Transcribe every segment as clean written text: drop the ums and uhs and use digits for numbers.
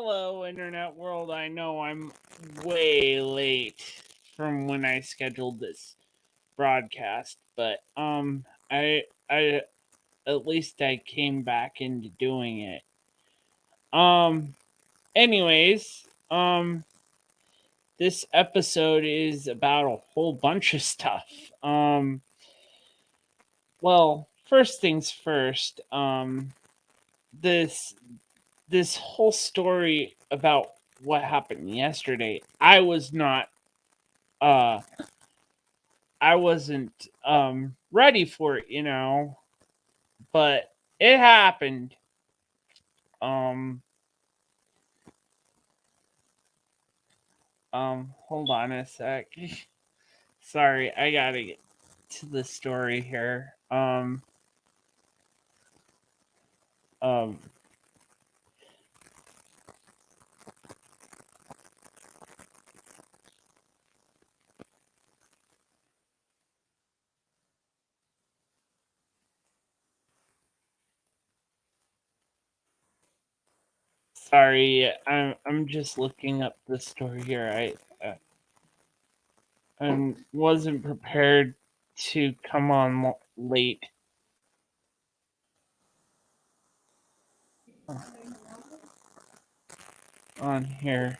Hello, internet world. I know I'm way late from when I scheduled this broadcast, but I at least I came back into doing it. Anyways, this episode is about a whole bunch of stuff. Well, first things first. This whole story about what happened yesterday, I wasn't ready for it, but it happened. Um Hold on a sec. Sorry, I gotta get to the story here. Um Sorry, I'm just looking up the story here. I wasn't prepared to come on late on here.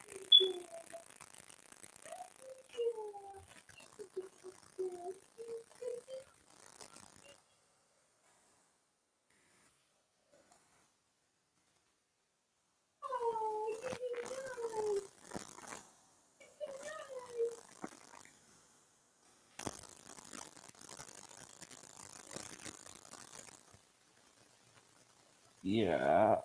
Yeah,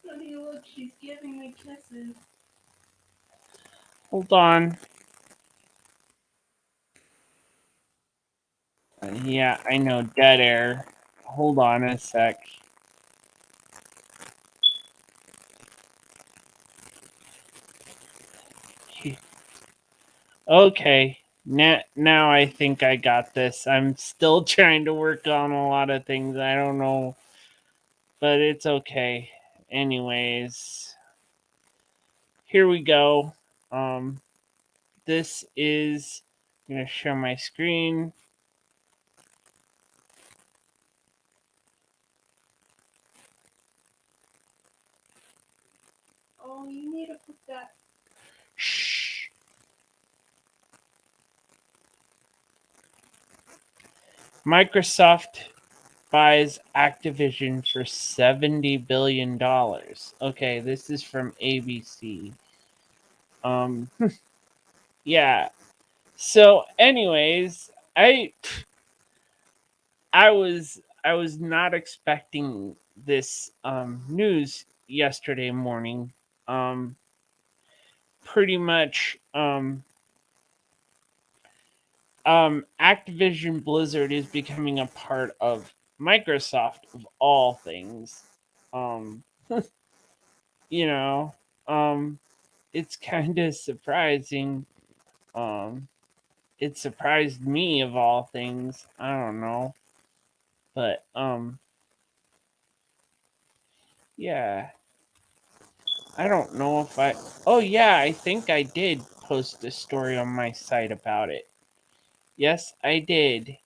Honey, look, she's giving me kisses. hold on. Yeah, I know, dead air. Hold on a sec. Okay, now I think I got this. I'm still trying to work on a lot of things. I don't know, but it's okay. Anyways, here we go. This is I'm gonna share my screen. Oh, you need to put that. Shh. Microsoft buys Activision for $70 billion. Okay, this is from ABC. Yeah. So, anyways, I was not expecting this news yesterday morning. Um, Pretty much, Activision Blizzard is becoming a part of Microsoft of all things. Um, you know, um, it's kind of surprising. Um, it surprised me of all things. I don't know, but yeah, I don't know if I. Oh yeah, I think I did post a story on my site about it. Yes, I did.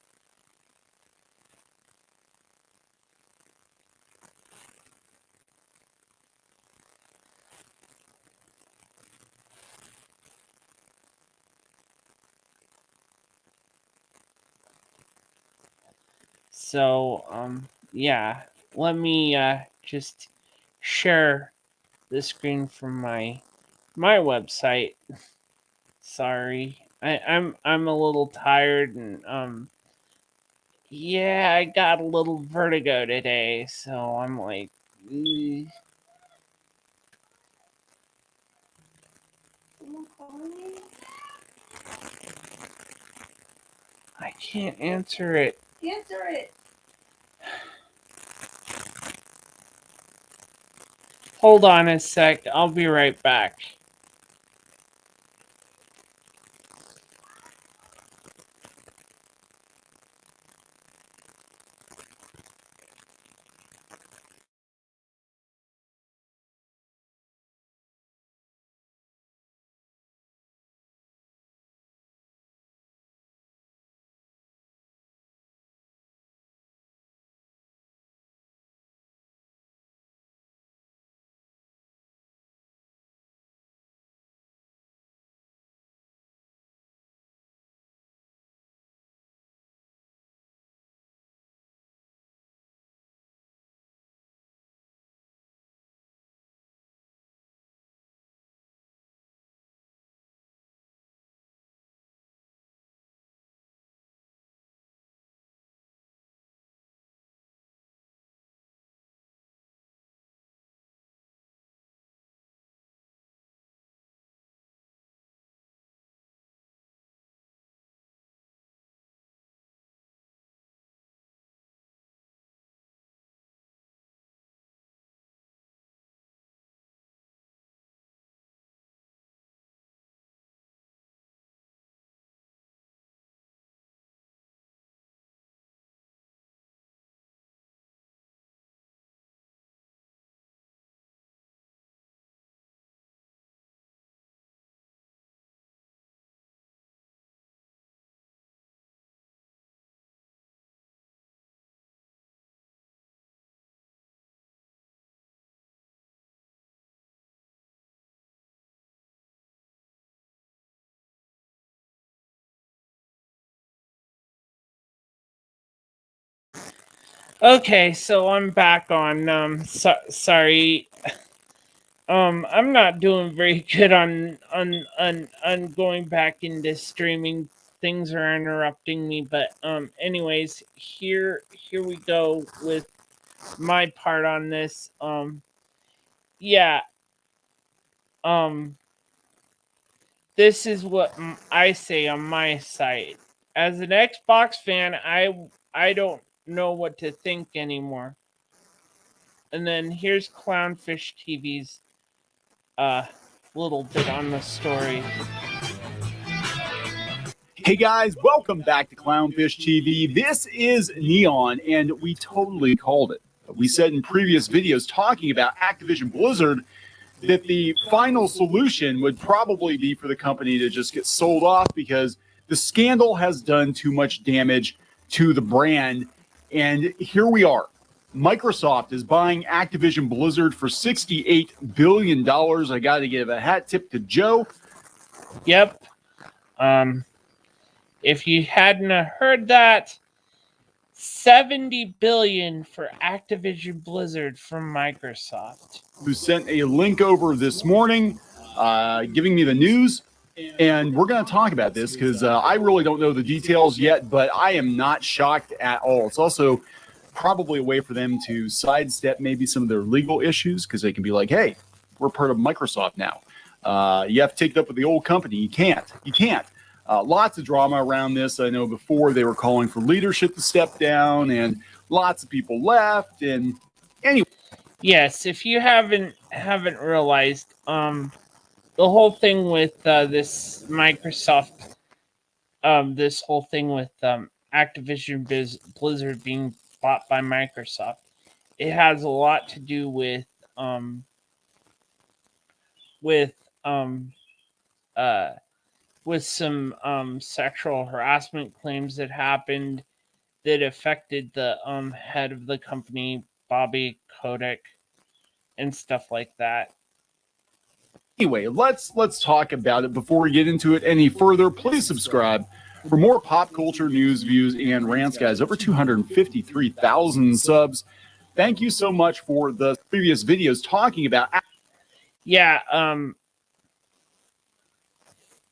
So yeah, let me just share the screen from my website. Sorry, I'm a little tired and yeah, I got a little vertigo today, so I'm like, Someone calling me? I can't answer it. Answer it. Hold on a sec. I'll be right back. Okay, so I'm back on. Sorry. I'm not doing very good on going back into streaming. Things are interrupting me, but anyways, here we go with my part on this. Yeah. This is what I say on my site. As an Xbox fan, I don't know what to think anymore. And then here's Clownfish TV's little bit on the story. Hey guys, welcome back to Clownfish TV. This is Neon, and we totally called it. We said in previous videos talking about Activision Blizzard that the final solution would probably be for the company to just get sold off because the scandal has done too much damage to the brand. And here we are. Microsoft is buying Activision Blizzard for $68 billion. I got to give a hat tip to Joe. Yep. If you hadn't heard that, $70 billion for Activision Blizzard from Microsoft, who sent a link over this morning, giving me the news. And we're going to talk about this because I really don't know the details yet, but I am not shocked at all. It's also probably a way for them to sidestep maybe some of their legal issues because they can be like, hey, we're part of Microsoft now. You have to take it up with the old company. You can't. Lots of drama around this. I know before they were calling for leadership to step down and lots of people left. And anyway. Yes, if you haven't realized, the whole thing with this Microsoft, this whole thing with Activision Blizzard being bought by Microsoft, it has a lot to do with some sexual harassment claims that happened that affected the head of the company, Bobby Kotick, and stuff like that. Anyway, let's talk about it. Before we get into it any further, please subscribe for more pop culture news, views, and rants, guys. Over 253,000 subs. Thank you so much for the previous videos talking about. Yeah,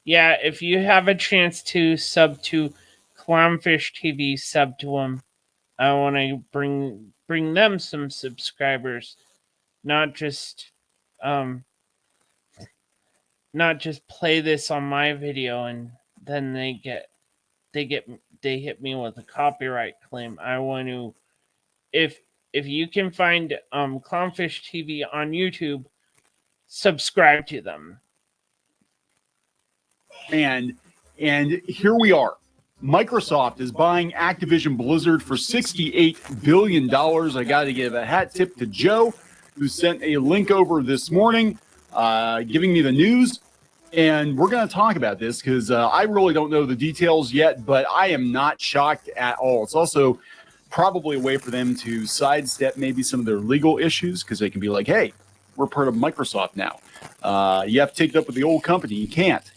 if you have a chance to sub to Clownfish TV, sub to them. I want to bring them some subscribers, not just play this on my video and then they hit me with a copyright claim. I want to, if you can find Clownfish TV on YouTube, subscribe to them. And here we are. Microsoft is buying Activision Blizzard for $68 billion. I got to give a hat tip to Joe, who sent a link over this morning, giving me the news. And we're going to talk about this because I really don't know the details yet, but I am not shocked at all. It's also probably a way for them to sidestep maybe some of their legal issues because they can be like, hey, we're part of Microsoft now. You have to take it up with the old company. You can't.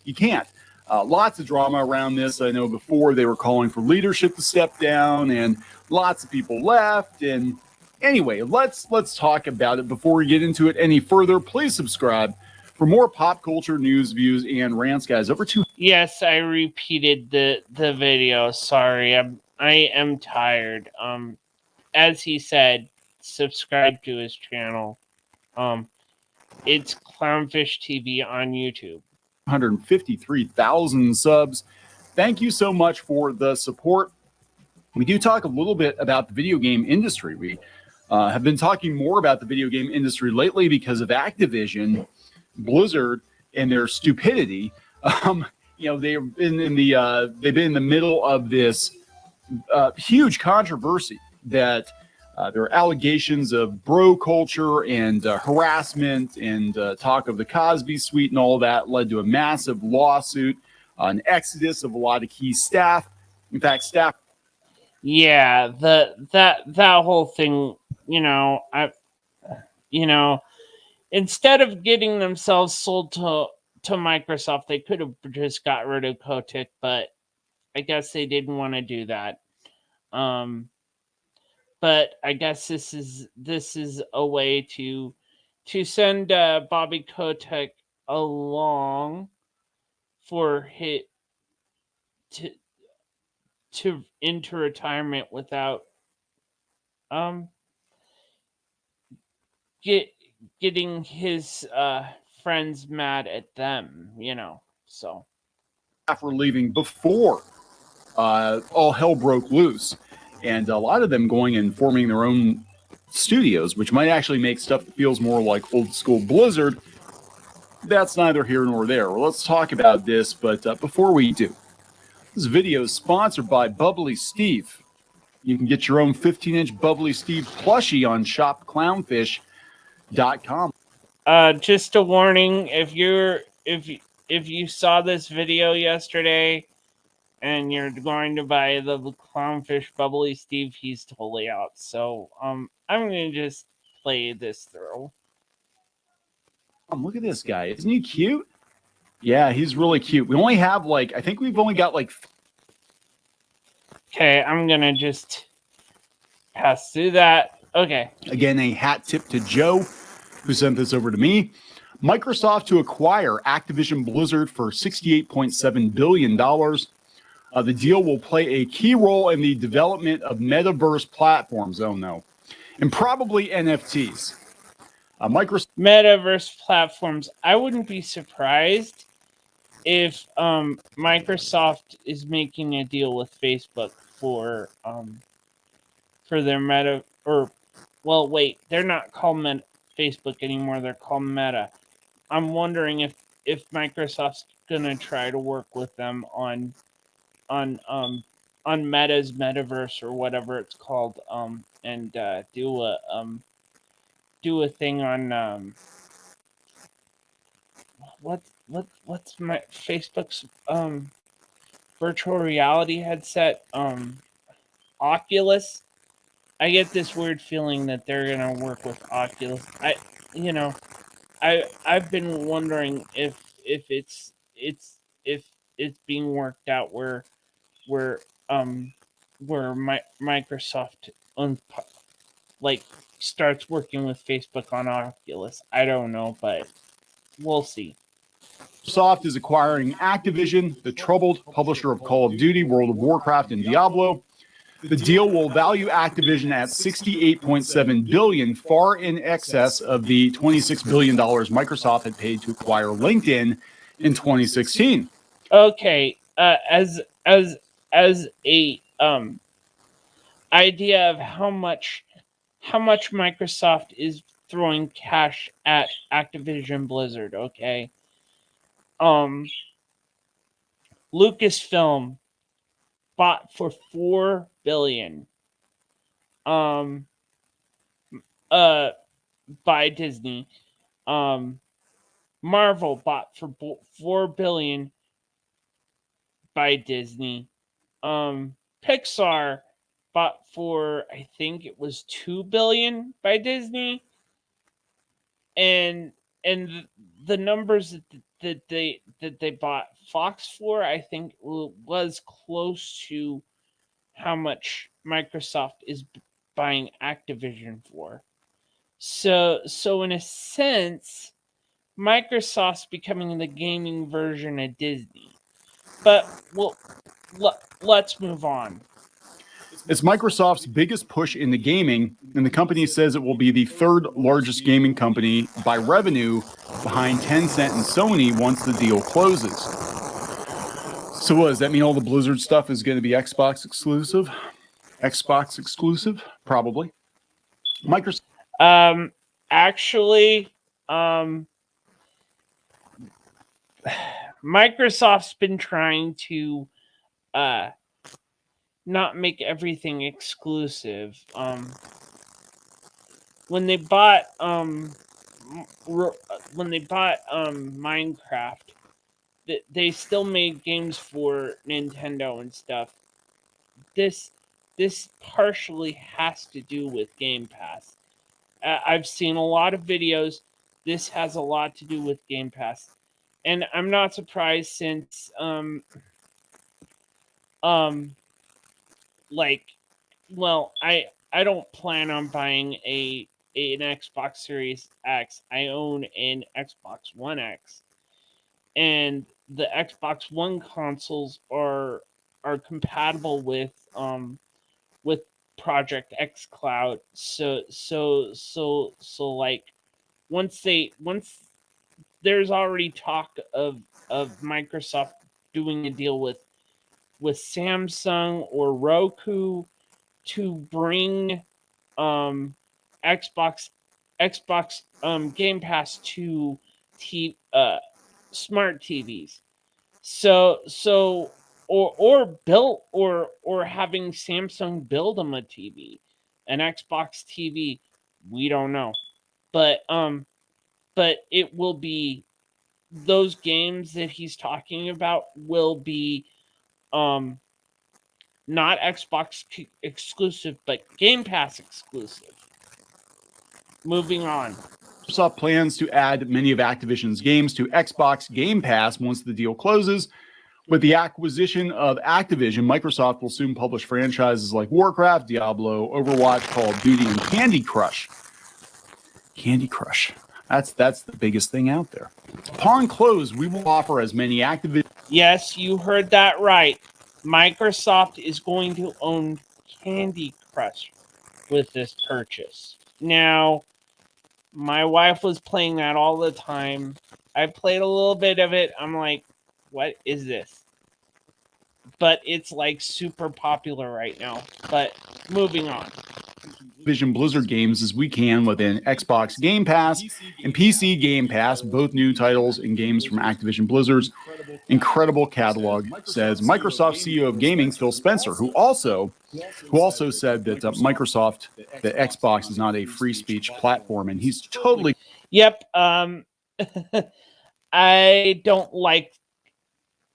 Lots of drama around this. I know before they were calling for leadership to step down and lots of people left. And anyway, let's talk about it. Before we get into it any further, please subscribe for more pop culture news, views, and rants, guys. Over to. Yes, I repeated the video. Sorry, I am tired. As he said, subscribe to his channel. It's Clownfish TV on YouTube. 153,000 subs. Thank you so much for the support. We do talk a little bit about the video game industry. We have been talking more about the video game industry lately because of Activision Blizzard and their stupidity. They've been in the middle of this huge controversy that there are allegations of bro culture and harassment and talk of the Cosby Suite and all that led to a massive lawsuit, an exodus of a lot of key staff. In fact, staff. Yeah, that whole thing, instead of getting themselves sold to Microsoft, they could have just got rid of Kotick, but I guess they didn't want to do that. but I guess this is a way to send Bobby Kotick along for hit to into retirement without um get getting his friends mad at them, So Were leaving before all hell broke loose, and a lot of them going and forming their own studios, which might actually make stuff that feels more like old school Blizzard. That's neither here nor there. Well, let's talk about this, but before we do, this video is sponsored by Bubbly Steve. You can get your own 15-inch Bubbly Steve plushie on shopclownfish.com. Just a warning: if you saw this video yesterday and you're going to buy the Clownfish Bubbly Steve, he's totally out. So I'm gonna just play this through. Look at this guy. Isn't he cute? Yeah, he's really cute. We only have I think we've only got Okay, I'm gonna just pass through that. Okay. Again, a hat tip to Joe, who sent this over to me. Microsoft to acquire Activision Blizzard for $68.7 billion. The deal will play a key role in the development of metaverse platforms. Oh, no. And probably NFTs. Microsoft Metaverse platforms. I wouldn't be surprised if Microsoft is making a deal with Facebook for their Meta, they're not called Facebook anymore. They're called Meta. I'm wondering if Microsoft's gonna try to work with them on Meta's metaverse or whatever it's called, and do a thing on what's my Facebook's virtual reality headset, Oculus. I get this weird feeling that they're gonna work with Oculus. I've been wondering if it's being worked out where Microsoft starts working with Facebook on Oculus. I don't know, but we'll see. Microsoft is acquiring Activision, the troubled publisher of Call of Duty, World of Warcraft, and Diablo. The deal will value Activision at $68.7 billion, far in excess of the $26 billion Microsoft had paid to acquire LinkedIn in 2016. Okay, as a idea of how much Microsoft is throwing cash at Activision Blizzard. Okay, Lucasfilm bought for $4 billion. By Disney. Marvel bought for $4 billion by Disney. Pixar bought for, I think it was $2 billion by Disney. And the numbers that they bought Fox for, I think, was close to how much Microsoft is buying Activision for. So in a sense, Microsoft's becoming the gaming version of Disney. But let's move on. It's Microsoft's biggest push into gaming, and the company says it will be the third largest gaming company by revenue behind Tencent and Sony once the deal closes. So what, does that mean all the Blizzard stuff is going to be Xbox exclusive? Probably. Microsoft. Actually, Microsoft's been trying to not make everything exclusive. When they bought Minecraft, they still made games for Nintendo and stuff. This partially has to do with Game Pass. I've seen a lot of videos. This has a lot to do with Game Pass, and I'm not surprised since I don't plan on buying an Xbox Series X. I own an Xbox One X, and the Xbox One consoles are compatible with Project X Cloud. So like once there's already talk of Microsoft doing a deal with Samsung or Roku to bring um Xbox Game Pass to smart TVs. So or built or having Samsung build them a TV, an Xbox TV. We don't know, but it will be those games that he's talking about will be um not Xbox exclusive, but Game Pass exclusive. Moving on. Microsoft plans to add many of Activision's games to Xbox Game Pass once the deal closes. With the acquisition of Activision, Microsoft will soon publish franchises like Warcraft, Diablo, Overwatch, Call of Duty, and Candy Crush. Candy Crush. That's the biggest thing out there. Upon close, we will offer as many Activision. Yes, you heard that right. Microsoft is going to own Candy Crush with this purchase. Now, my wife was playing that all the time. I played a little bit of it. I'm like, what is this? But it's like super popular right now. But moving on. Activision Blizzard games as we can within Xbox Game Pass and PC Game Pass, both new titles and games from Activision Blizzard's incredible catalog, says Microsoft CEO of gaming Phil Spencer, who also said that that Xbox is not a free speech platform, and he's totally. Yep. I don't like.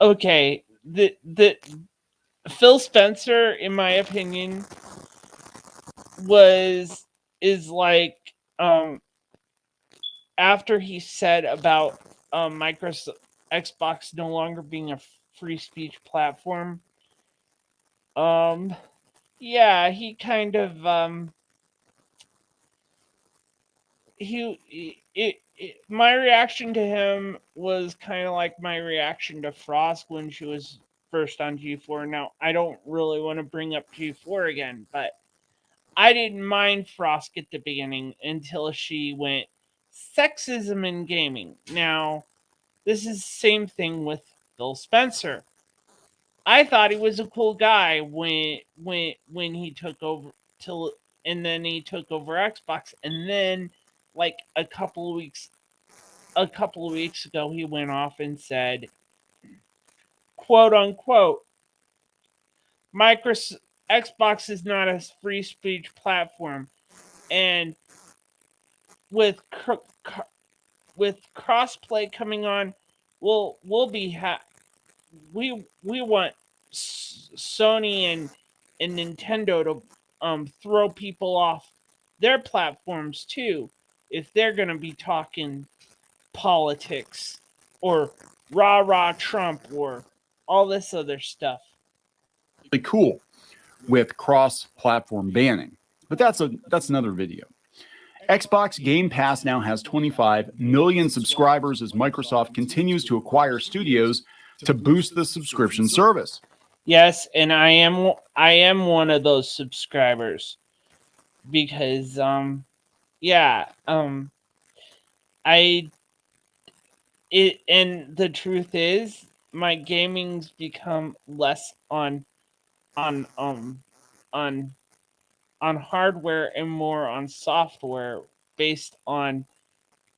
Okay, the Phil Spencer, in my opinion, is like after he said about Microsoft Xbox no longer being a free speech platform. Yeah, he kind of my reaction to him was kind of like my reaction to Frost when she was first on G4. Now, I don't really want to bring up G4 again, but I didn't mind Frost at the beginning until she went sexism in gaming. Now, this is the same thing with Phil Spencer. I thought he was a cool guy when he took over and then he took over Xbox, and then like a couple of weeks ago he went off and said, quote unquote, Xbox is not a free speech platform, and with crossplay coming on, we'll be we want Sony and Nintendo to throw people off their platforms too if they're going to be talking politics or rah Trump or all this other stuff. Really cool with cross-platform banning, but that's another video. Xbox Game Pass now has 25 million subscribers as Microsoft continues to acquire studios to boost the subscription service. Yes, and I am one of those subscribers because and the truth is my gaming's become less on hardware and more on software based on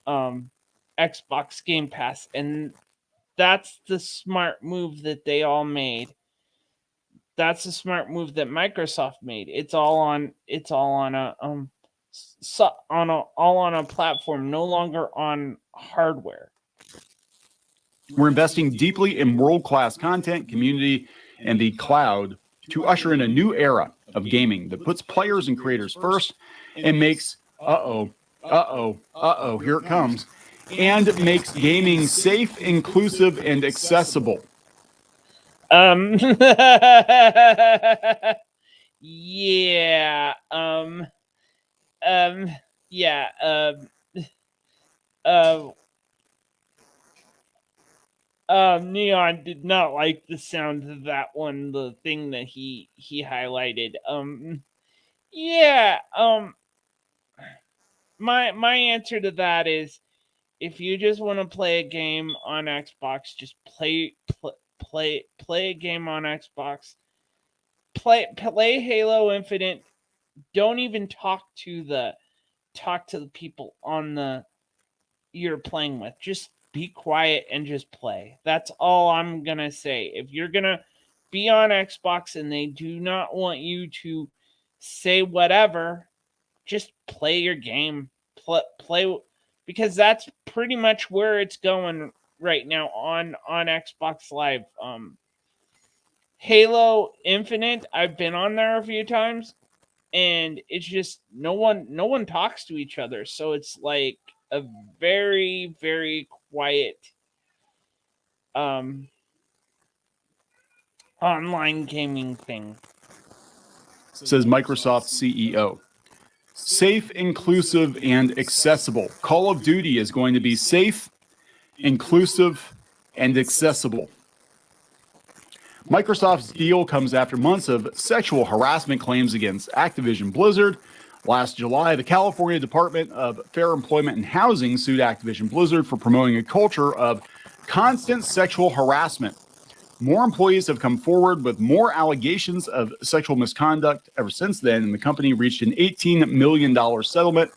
Xbox Game Pass, and that's the smart move that they all made. That's the smart move that Microsoft made. It's all on a platform, no longer on hardware. We're investing deeply in world-class content, community, and the cloud to usher in a new era of gaming that puts players and creators first and makes here it comes, and makes gaming safe, inclusive, and accessible. Yeah. Yeah. Uh. Neon did not like the sound of that one. The thing that he highlighted. Yeah. My answer to that is, if you just want to play a game on Xbox, just play a game on Xbox. Play Halo Infinite. Don't even talk to the people on the you're playing with. Just be quiet and just play. That's all I'm gonna say. If you're gonna be on Xbox and they do not want you to say whatever, just play your game. Play, because that's pretty much where it's going right now on Xbox Live. Halo Infinite, I've been on there a few times, and it's just no one talks to each other, so it's like a very, very quiet online gaming thing. Says Microsoft CEO. Safe, inclusive, and accessible. Call of Duty is going to be safe, inclusive, and accessible. Microsoft's deal comes after months of sexual harassment claims against Activision Blizzard. Last July, the California Department of Fair Employment and Housing sued Activision Blizzard for promoting a culture of constant sexual harassment. More employees have come forward with more allegations of sexual misconduct ever since then, and the company reached an $18 million settlement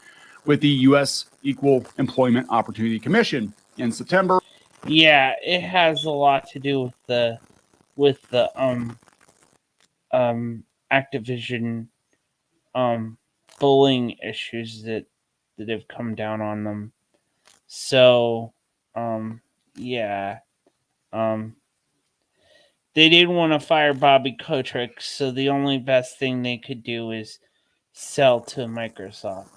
with the U.S. Equal Employment Opportunity Commission in September. Yeah, it has a lot to do with the Activision bullying issues that have come down on them. So yeah. They didn't want to fire Bobby Kotick, so the only best thing they could do is sell to Microsoft.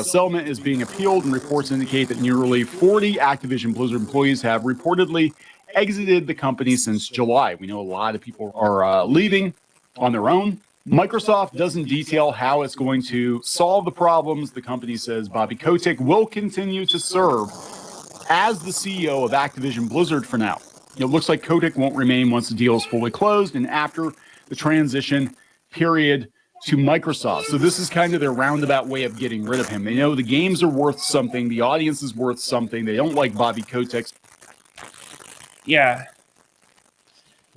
Settlement is being appealed, and reports indicate that nearly 40 Activision Blizzard employees have reportedly exited the company since July. We know a lot of people are leaving on their own. Microsoft doesn't detail how it's going to solve the problems. The company says Bobby Kotick will continue to serve as the CEO of Activision Blizzard for now. It looks like Kotick won't remain once the deal is fully closed and after the transition period to Microsoft. So this is kind of their roundabout way of getting rid of him. They know the games are worth something. The audience is worth something. They don't like Bobby Kotick. Yeah.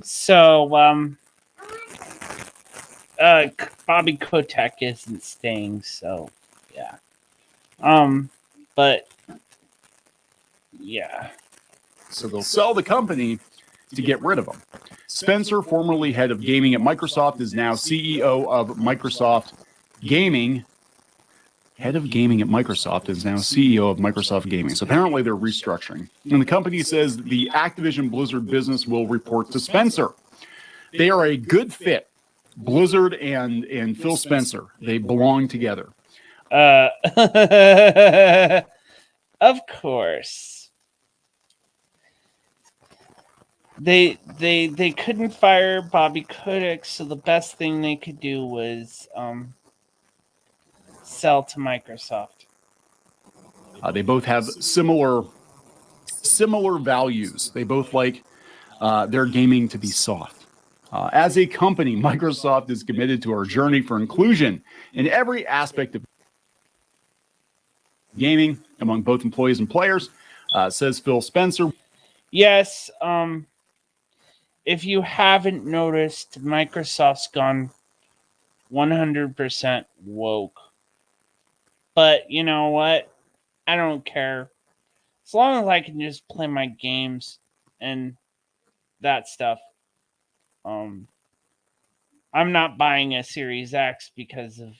So, Bobby Kotick isn't staying, so, yeah. But, yeah. So they'll sell the company to get rid of him. Spencer, formerly head of gaming at Microsoft, is now CEO of Microsoft Gaming. Head of gaming at Microsoft is now CEO of Microsoft Gaming. So apparently they're restructuring. And the company says the Activision Blizzard business will report to Spencer. They are a good fit. Blizzard and Phil Spencer, they belong together. Of course. They couldn't fire Bobby Kotick, so the best thing they could do was sell to Microsoft. They both have similar values. They both like their gaming to be soft. As a company, Microsoft is committed to our journey for inclusion in every aspect of gaming among both employees and players, says Phil Spencer. Yes, if you haven't noticed, Microsoft's gone 100% woke. But you know what? I don't care. As long as I can just play my games and that stuff. I'm not buying a Series X because of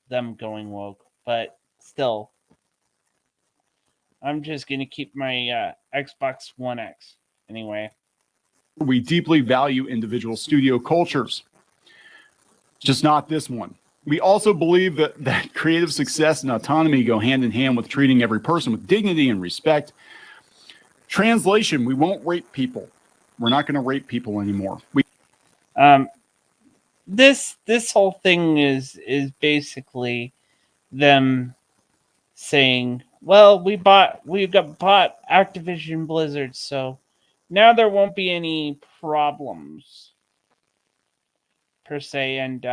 them going woke. But still, I'm just going to keep my Xbox One X anyway. We deeply value individual studio cultures, just not this one. We also believe that creative success and autonomy go hand in hand with treating every person with dignity and respect. Translation, we won't rape people. We're not going to rape people anymore. this whole thing is basically them saying, well, we got bought Activision Blizzard, so now there won't be any problems per se. And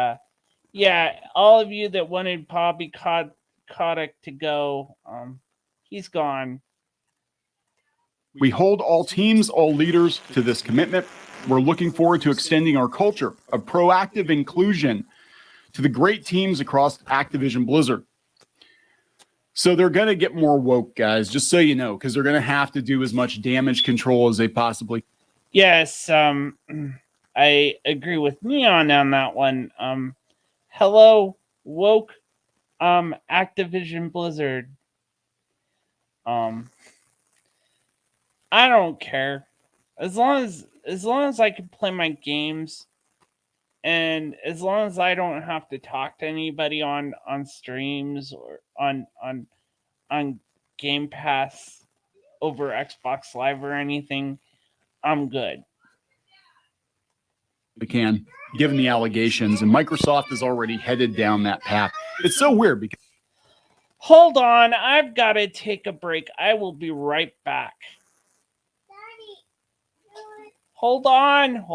yeah, all of you that wanted Bobby Kotick to go, he's gone. We hold all teams, all leaders to this commitment. We're looking forward to extending our culture of proactive inclusion to the great teams across Activision Blizzard. So they're going to get more woke, guys, just so you know, because they're going to have to do as much damage control as they possibly. Yes, I agree with Neon on that one. Hello, woke, Activision Blizzard. I don't care. As long as I can play my games, and as long as I don't have to talk to anybody on streams or on Game Pass over Xbox Live or anything, I'm good. We can, given the allegations, and Microsoft is already headed down that path. It's so weird because. Hold on, I've got to take a break. I will be right back. Hold on.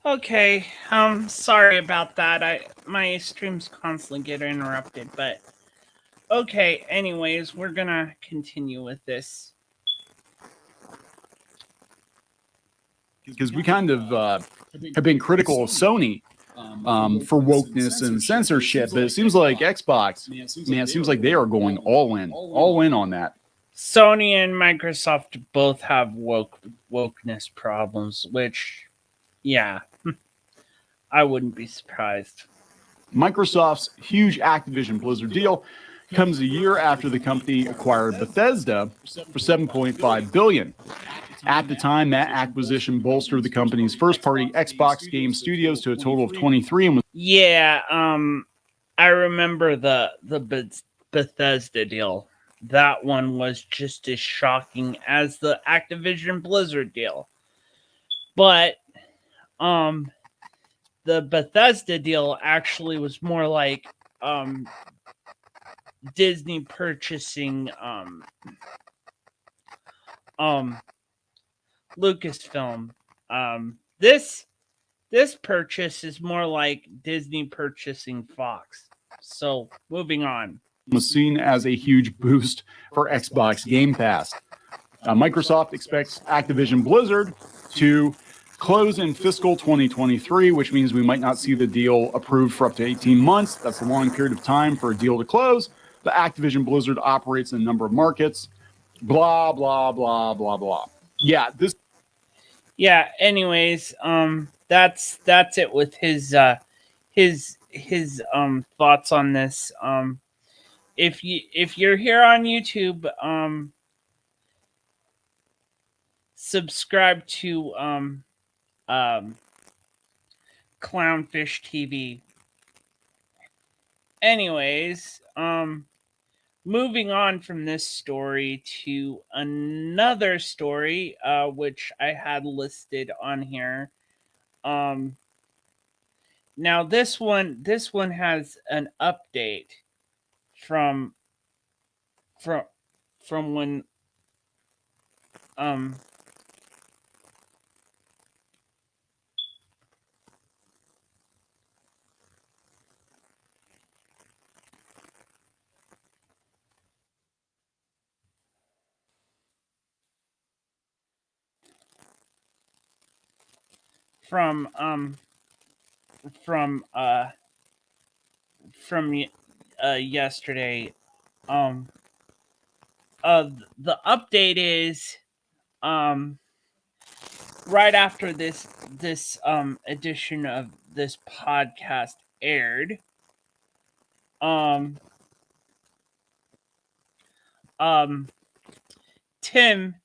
Okay, sorry about that. My streams constantly get interrupted, but okay, anyways, we're gonna continue with this. Because we kind of have been critical of Sony for wokeness and censorship, but it seems like Xbox, man, it seems like they are going all in on that. Sony and Microsoft both have wokeness problems, which, yeah, I wouldn't be surprised. Microsoft's huge Activision Blizzard deal comes a year after the company acquired Bethesda for $7.5 billion. At the time, that acquisition bolstered the company's first-party Xbox game studios to a total of 23. And yeah, I remember the Bethesda deal. That one was just as shocking as the Activision Blizzard deal. But the Bethesda deal actually was more like Disney purchasing Lucasfilm. This purchase is more like Disney purchasing Fox. So, moving on. Was seen as a huge boost for Xbox Game Pass. Microsoft expects Activision Blizzard to close in fiscal 2023, which means we might not see the deal approved for up to 18 months. That's a long period of time for a deal to close. But Activision Blizzard operates in a number of markets. Blah, blah, blah, blah, blah. Yeah, this. Yeah, anyways, that's it with his thoughts on this. If you're here on YouTube, subscribe to Clownfish TV. Anyways, moving on from this story to another story, which I had listed on here. Now this one has an update from when from yesterday. The update is right after this edition of this podcast aired. Tim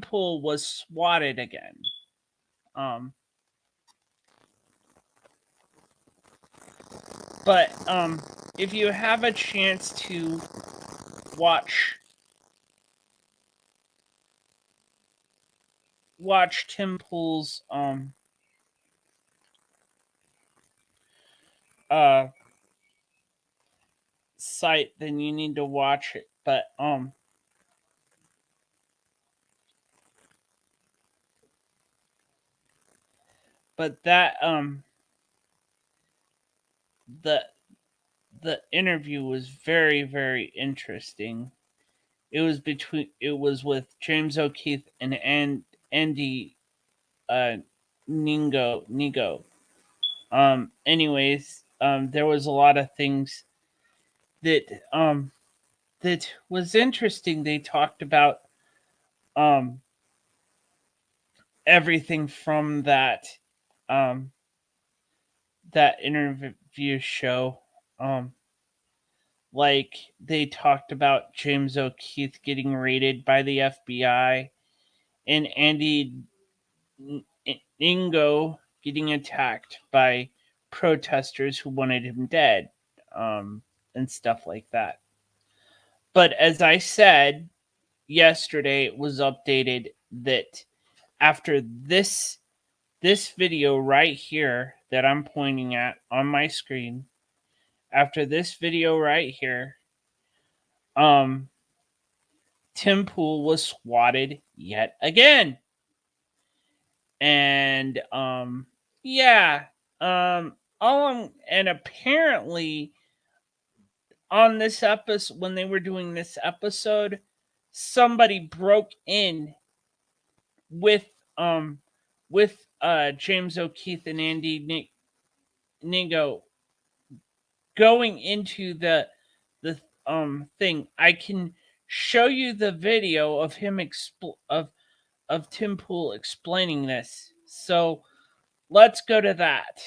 Pool was swatted again. But if you have a chance to watch Tim Pool's site, then you need to watch it. But that the interview was very, very interesting. It was with James O'Keefe and Andy Ningo. Anyways, there was a lot of things that was interesting. They talked about everything from that interview show. Like they talked about James O'Keefe getting raided by the FBI and Andy Ningo getting attacked by protesters who wanted him dead, and stuff like that. But as I said yesterday, it was updated that after this video right here that I'm pointing at on my screen, after this video right here, Tim Pool was swatted yet again. And and apparently on this episode, when they were doing this episode, somebody broke in with James O'Keefe and Andy Ningo going into the thing. I can show you the video of him of Tim Pool explaining this. So let's go to that.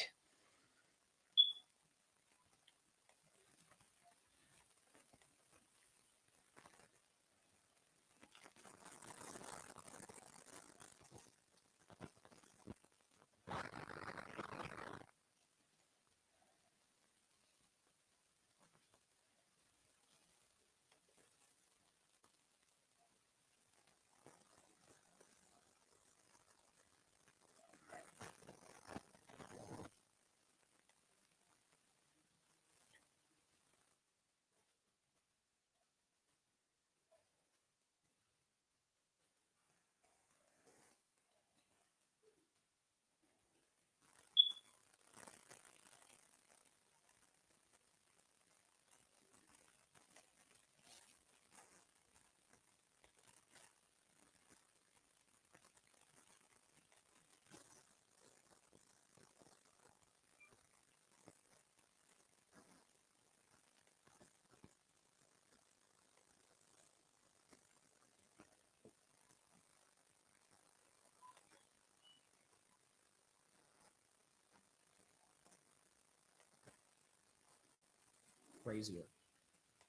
crazier.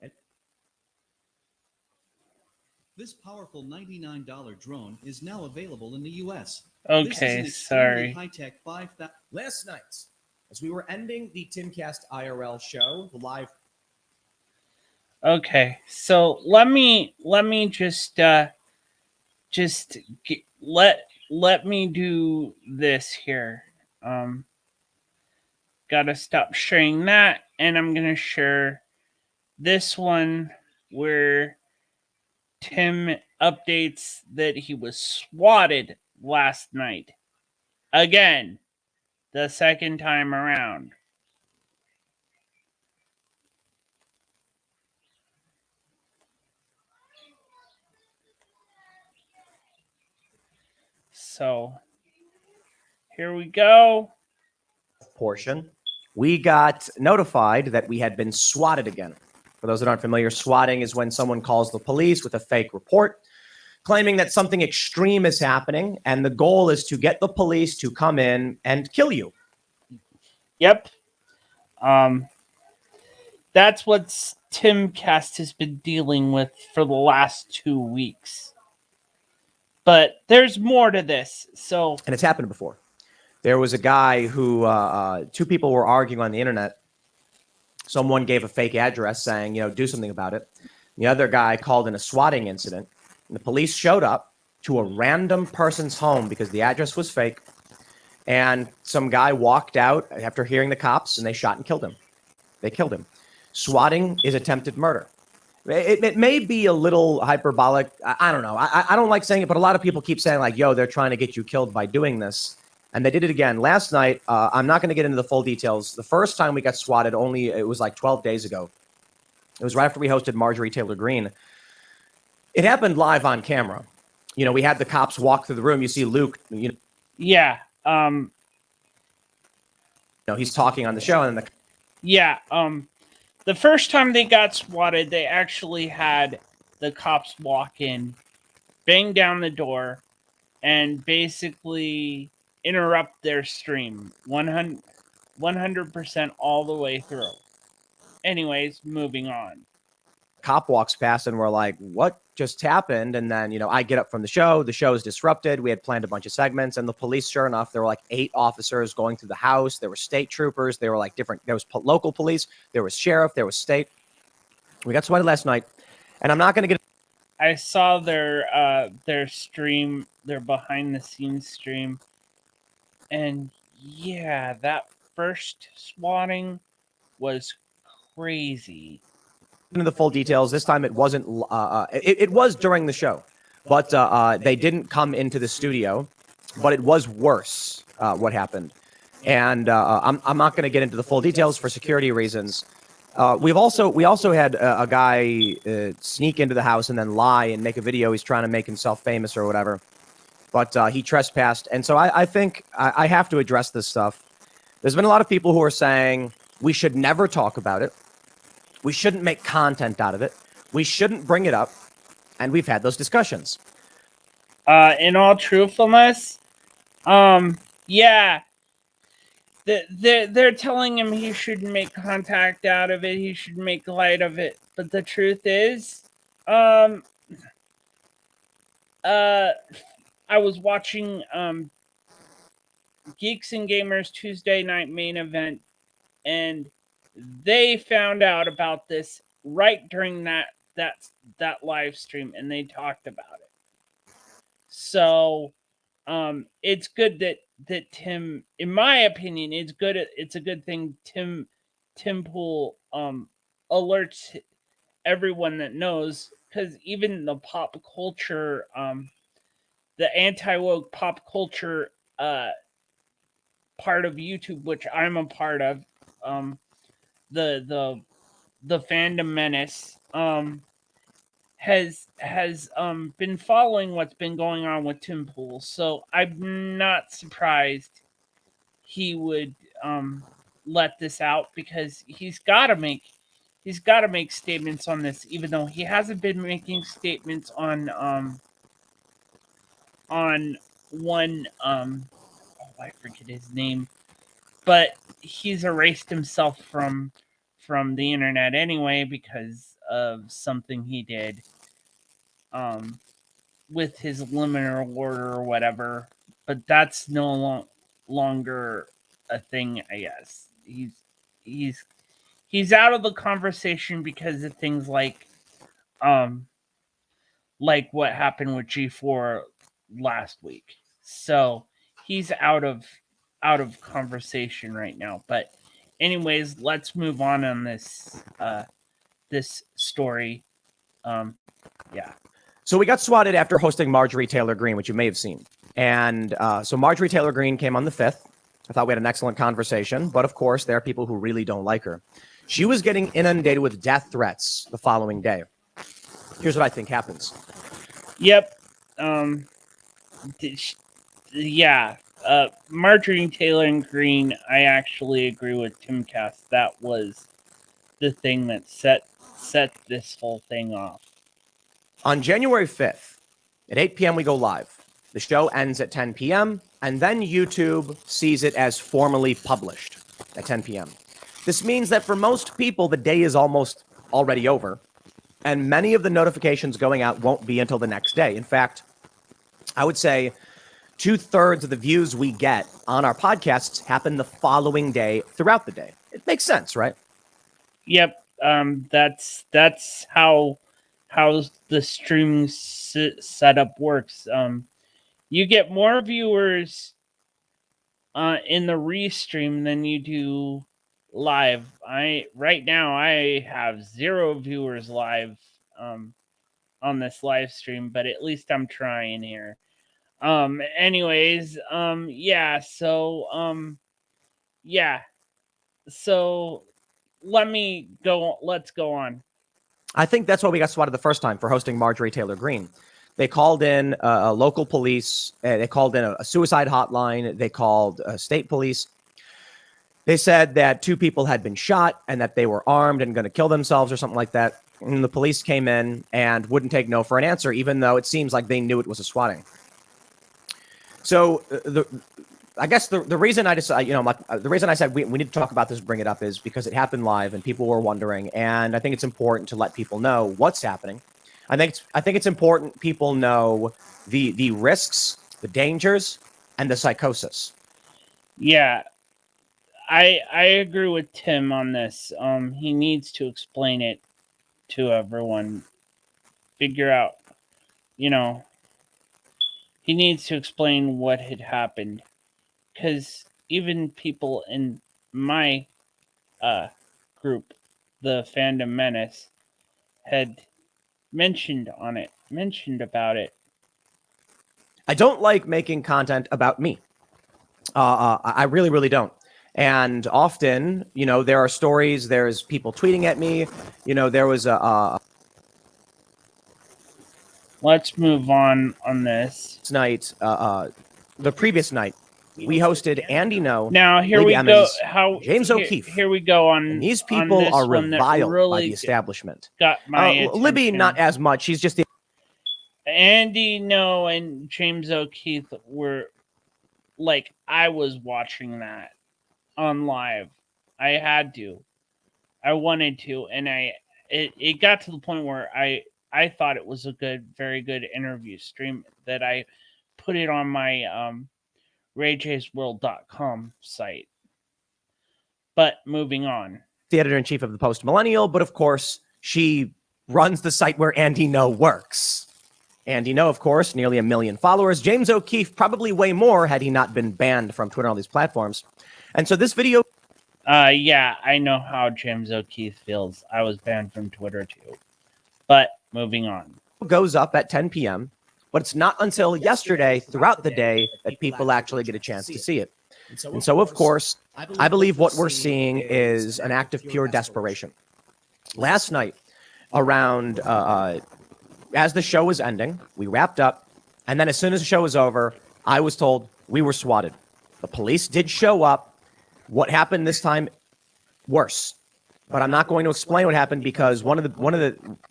And this powerful $99 drone is now available in the U.S. This is Okay, an extremely sorry. high-tech 5,000. Last night, as we were ending the Timcast IRL show, the live. Okay, so let me let me do this here. Gotta stop sharing that, and I'm gonna share this one where Tim updates that he was swatted last night. Again, the second time around. So, here we go. Portion, we got notified that we had been swatted again. For those that aren't familiar, swatting is when someone calls the police with a fake report claiming that something extreme is happening, and the goal is to get the police to come in and kill you. Yep. That's what Timcast has been dealing with for the last 2 weeks. But there's more to this. So, and it's happened before. There was a guy who, two people were arguing on the internet. Someone gave a fake address saying, do something about it. The other guy called in a swatting incident, and the police showed up to a random person's home because the address was fake. And some guy walked out after hearing the cops, and they shot and killed him. They killed him. Swatting is attempted murder. It may be a little hyperbolic. I don't know. I don't like saying it, but a lot of people keep saying, like, yo, they're trying to get you killed by doing this. And they did it again. Last night, I'm not going to get into the full details. The first time we got swatted, it was like 12 days ago. It was right after we hosted Marjorie Taylor Greene. It happened live on camera. We had the cops walk through the room. You see Luke. yeah. He's talking on the show, and then the first time they got swatted, they actually had the cops walk in, bang down the door, and basically interrupt their stream 100% all the way through. Anyways, moving on. Cop walks past and we're like, what just happened? And then, I get up from the show is disrupted. We had planned a bunch of segments, and the police, sure enough, there were like 8 officers going through the house. There were state troopers. There were like there was local police. There was sheriff. There was state. We got swatted last night, and I'm not going to get. I saw their stream, their behind the scenes stream. And yeah, that first swatting was crazy. Into the full details. This time it wasn't. It was during the show, but they didn't come into the studio. But it was worse. What happened, and I'm not going to get into the full details for security reasons. We also had a guy sneak into the house and then lie and make a video. He's trying to make himself famous or whatever, but he trespassed. And so I think I have to address this stuff. There's been a lot of people who are saying we should never talk about it. We shouldn't make content out of it. We shouldn't bring it up. And we've had those discussions. In all truthfulness, yeah. They're telling him he shouldn't make contact out of it. He should make light of it. But the truth is, I was watching Geeks and Gamers Tuesday night main event, and they found out about this right during that live stream, and they talked about it. So it's good that Tim, in my opinion, it's a good thing Tim Pool alerts everyone that knows, because even the pop culture, the anti-woke pop culture part of YouTube, which I'm a part of, the Fandom Menace, has been following what's been going on with Tim Pool. So I'm not surprised he would let this out, because he's got to make statements on this, even though he hasn't been making statements on one I forget his name, but he's erased himself from from the internet anyway because of something he did with his liminal order or whatever. But that's no longer a thing, I guess. He's out of the conversation because of things like what happened with G4 last week. So he's out of conversation right now. But anyways, let's move on this this story. Yeah. So we got swatted after hosting Marjorie Taylor Greene, which you may have seen. And so Marjorie Taylor Greene came on the 5th. I thought we had an excellent conversation. But of course, there are people who really don't like her. She was getting inundated with death threats the following day. Here's what I think happens. Yep. Yeah. Marjorie Taylor Greene, I actually agree with Timcast. That was the thing that set this whole thing off. On January 5th, at 8 p.m., we go live. The show ends at 10 p.m., and then YouTube sees it as formally published at 10 p.m. This means that for most people, the day is almost already over, and many of the notifications going out won't be until the next day. In fact, I would say 2/3 of the views we get on our podcasts happen the following day throughout the day. It makes sense, right? Yep. That's how the streaming setup works. You get more viewers in the restream than you do live. Right now I have 0 viewers live on this live stream, but at least I'm trying here. Anyways, yeah, so yeah. So let's go on. I think that's why we got swatted the first time for hosting Marjorie Taylor Greene. They called in local police. They called in a suicide hotline. They called state police. They said that 2 people had been shot and that they were armed and going to kill themselves or something like that. And the police came in and wouldn't take no for an answer, even though it seems like they knew it was a swatting. So I guess the reason I decided, the reason I said we need to talk about this, bring it up, is because it happened live and people were wondering, and I think it's important to let people know what's happening. I think it's important people know the risks, the dangers, and the psychosis. Yeah, I agree with Tim on this. He needs to explain it to everyone. Figure out, he needs to explain what had happened. Because even people in my group, the Fandom Menace, had mentioned about it. I don't like making content about me. I really, really don't. And often, there are stories, there's people tweeting at me. There was Let's move on this. Night, the previous night, we hosted Andy No. Now here Libby we Emmons, go. James O'Keefe. Here we go on. And these people are reviled by the establishment. Got my attention. Libby, not as much. He's just Andy No and James O'Keefe were like, I was watching that on live. I had to. I wanted to, and it got to the point where I thought it was a very good interview stream that I put it on my RayJaysWorld.com site. But moving on. The editor-in-chief of the Post Millennial, but of course, she runs the site where Andy No works. Andy No, of course, nearly 1 million followers. James O'Keefe, probably way more had he not been banned from Twitter and all these platforms. And so this video... yeah, I know how James O'Keefe feels. I was banned from Twitter too. But moving on. Goes up at 10 p.m., but it's not until yesterday, throughout the day, that people actually get a chance to see it. And so, of course, I believe what we're seeing is an act of pure desperation. Last night, around, as the show was ending, we wrapped up, and then as soon as the show was over, I was told we were swatted. The police did show up. What happened this time? Worse. But I'm not going to explain what happened because one of the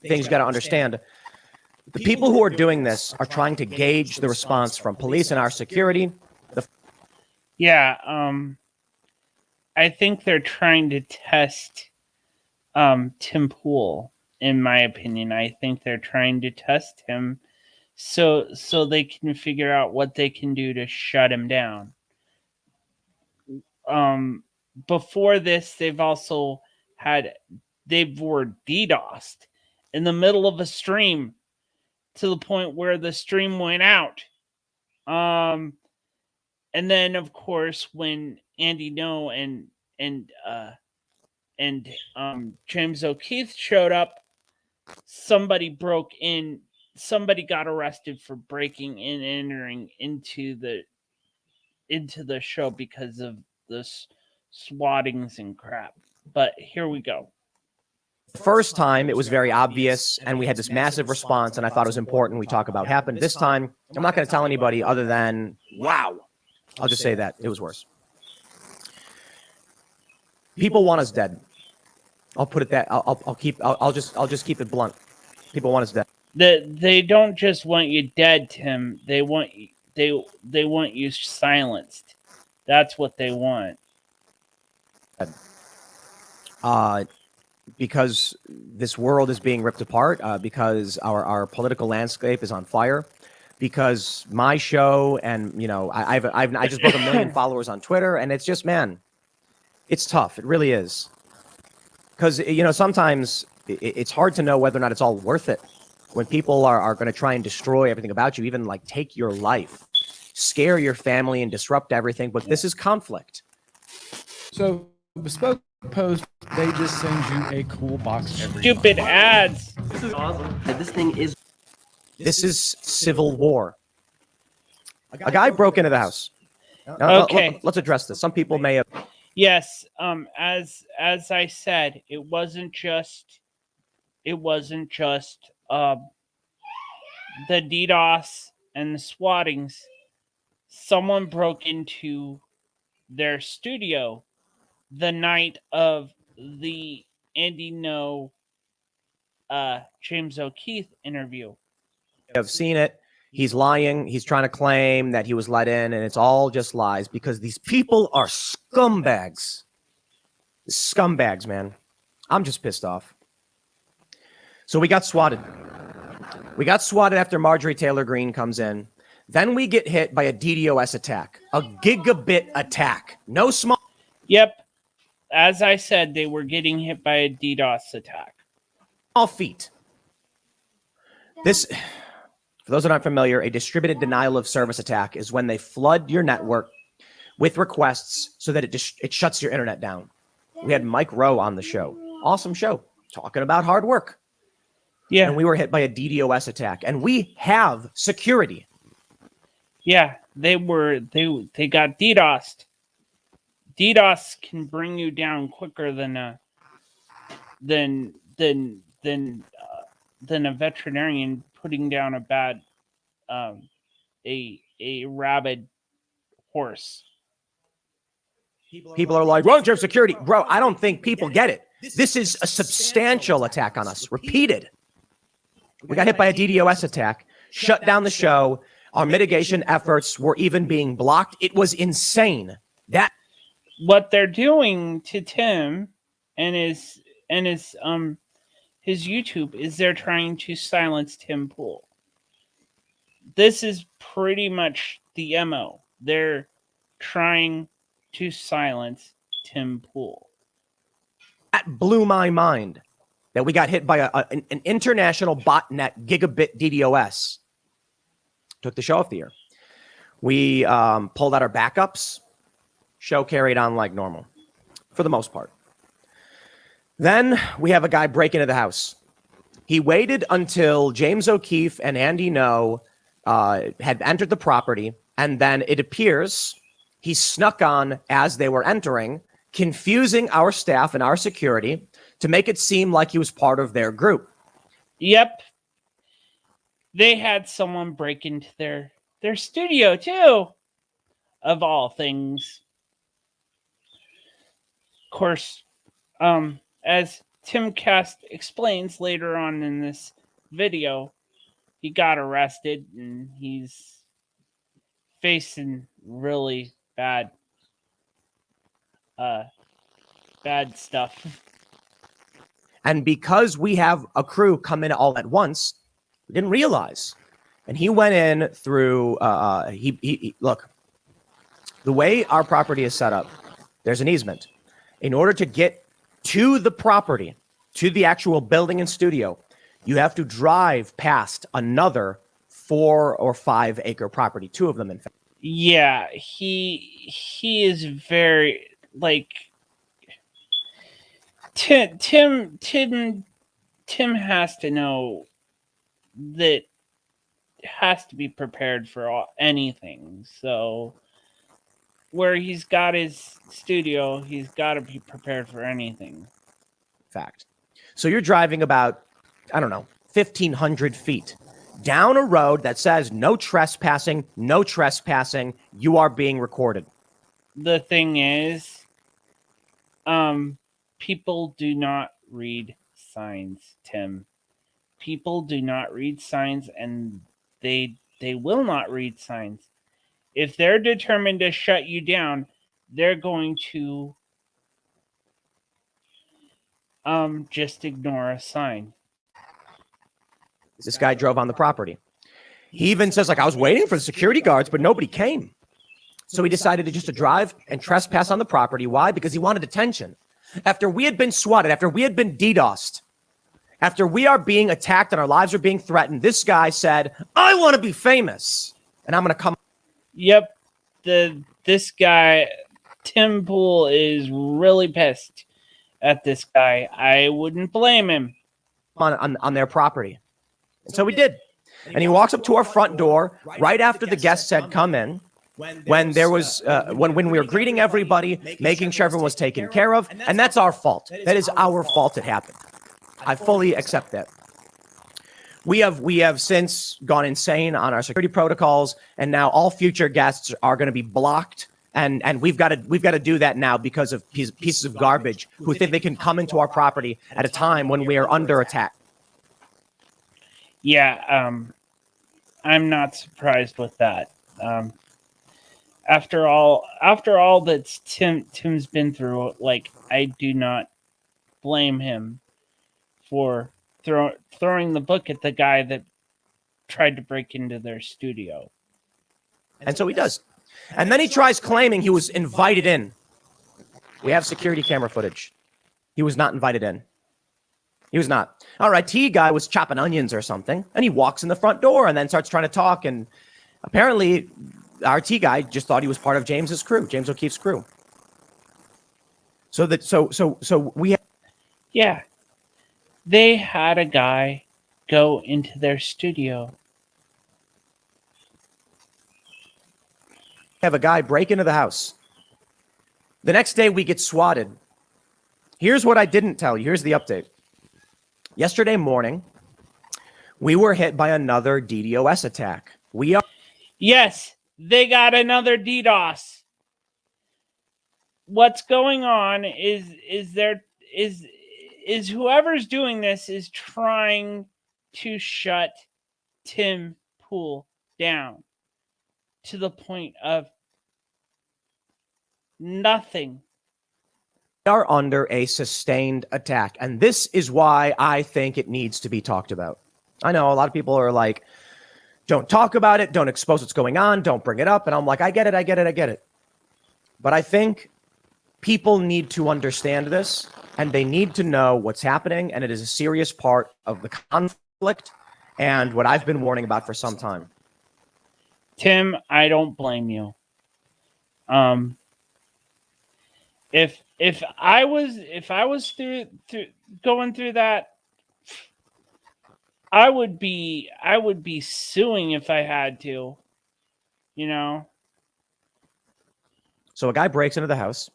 things you got to understand, the people who are doing this are trying to gauge the response from police and our security. Yeah, I think they're trying to test Tim Pool. In my opinion, I think they're trying to test him so they can figure out what they can do to shut him down. Before this, they were DDoSed in the middle of a stream to the point where the stream went out. And then, of course, when Andy No and James O'Keefe showed up, somebody broke in. Somebody got arrested for breaking and entering into the show because of the swattings and crap. But here we go. First time, it was very obvious, and we had this massive response, and I thought it was important we talk about what happened. This time, I'm not going to tell anybody other than, wow. I'll just say that. It was worse. People want us dead. I'll put it that. I'll just keep it blunt. People want us dead. They don't just want you dead, Tim. They want you silenced. That's what they want. Because this world is being ripped apart, because our political landscape is on fire, because my show and I just broke 1 million followers on Twitter, and it's just, man, it's tough. It really is. Because sometimes it's hard to know whether or not it's all worth it when people are going to try and destroy everything about you, even like take your life, scare your family, and disrupt everything. But this is conflict. So Bespoke Post, they just send you a cool box every Stupid month. ads. This is awesome. This is civil war. A guy broke into the house. Now, Okay. let's address this. Some people may have. Yes, as I said, it wasn't just the DDoS and the swattings. Someone broke into their studio the night of the Andy No James O'Keefe interview. Have seen it. He's lying. He's trying to claim that he was let in, and it's all just lies because these people are scumbags. Scumbags, man. I'm just pissed off. So we got swatted. We got swatted after Marjorie Taylor Greene comes in. Then we get hit by a DDoS attack, a gigabit attack. No small. Yep. As I said, they were getting hit by a DDoS attack. Feet. This, for those that aren't familiar, a distributed denial of service attack is when they flood your network with requests so that it shuts your internet down. We had Mike Rowe on the show. Awesome show. Talking about hard work. Yeah. And we were hit by a DDoS attack. And we have security. Yeah, they got DDoSed. DDoS can bring you down quicker than a veterinarian putting down a bad a rabid horse. People are like, long-term security. Bro, I don't think people get it. This is a substantial attack on us. Repeated. We got hit by a DDoS attack, shut down the show. Our mitigation efforts were even being blocked. It was insane. That what they're doing to Tim and his YouTube is they're trying to silence Tim Pool. This is pretty much the MO. They're trying to silence Tim Pool. That blew my mind that we got hit by an international botnet gigabit DDoS. Took the show off the air. We pulled out our backups. Show carried on like normal, for the most part. Then we have a guy break into the house. He waited until James O'Keefe and Andy No had entered the property, and then it appears he snuck on as they were entering, confusing our staff and our security to make it seem like he was part of their group. Yep. They had someone break into their studio too, of all things. Of course, as Timcast explains later on in this video, he got arrested and he's facing really bad stuff. And because we have a crew come in all at once, we didn't realize. And he went in through, look, the way our property is set up, there's an easement. In order to get to the property, to the actual building and studio, you have to drive past another 4 or 5 acre property, 2 of them, in fact. Yeah, he is very, like, Tim has to know that has to be prepared for anything. So where he's got his studio, he's got to be prepared for anything. Fact. So you're driving about, I don't know, 1,500 feet down a road that says no trespassing, no trespassing. You are being recorded. The thing is, people do not read signs, Tim. People do not read signs, and they will not read signs. If they're determined to shut you down, they're going to just ignore a sign. This guy drove on the property. He even says, like, I was waiting for the security guards, but nobody came. So he decided to drive and trespass on the property. Why? Because he wanted attention. After we had been swatted, after we had been DDoSed, after we are being attacked and our lives are being threatened, this guy said, I want to be famous. And I'm going to come. Yep. This guy, Tim Pool, is really pissed at this guy. I wouldn't blame him. On their property. And so we did. And he walks up to our front door right after the guests had come in, when there was when we were greeting everybody, making sure everyone was taken care of. And that's our fault. That is our fault it happened. I fully accept that. We have since gone insane on our security protocols, and now all future guests are going to be blocked. And we've got to do that now because of pieces of garbage who think they can come into our property at a time when we are under attack. Yeah, I'm not surprised with that. After all that Tim's been through, like, I do not blame him for throwing the book at the guy that tried to break into their studio. And so he does. And then he tries claiming he was invited in. We have security camera footage. He was not invited in. He was not. Our IT guy was chopping onions or something, and he walks in the front door and then starts trying to talk. And apparently, our IT guy just thought he was part of James's crew, James O'Keefe's crew. So we have, yeah, they had a guy go into their studio. have a guy break into the house. The next day we get swatted. Here's what I didn't tell you. Here's the update. Yesterday morning, we were hit by another DDoS attack. Yes, they got another DDoS. What's going on is whoever's doing this is trying to shut Tim Pool down to the point of nothing. We are under a sustained attack, and this is why I think it needs to be talked about. I know a lot of people are like, don't talk about it, don't expose what's going on, don't bring it up, and I'm like, I get it. But I think people need to understand this, and they need to know what's happening, and it is a serious part of the conflict and what I've been warning about for some time. Tim, I don't blame you. If I was through going through that, I would be suing if I had to, you know. So a guy breaks into the house,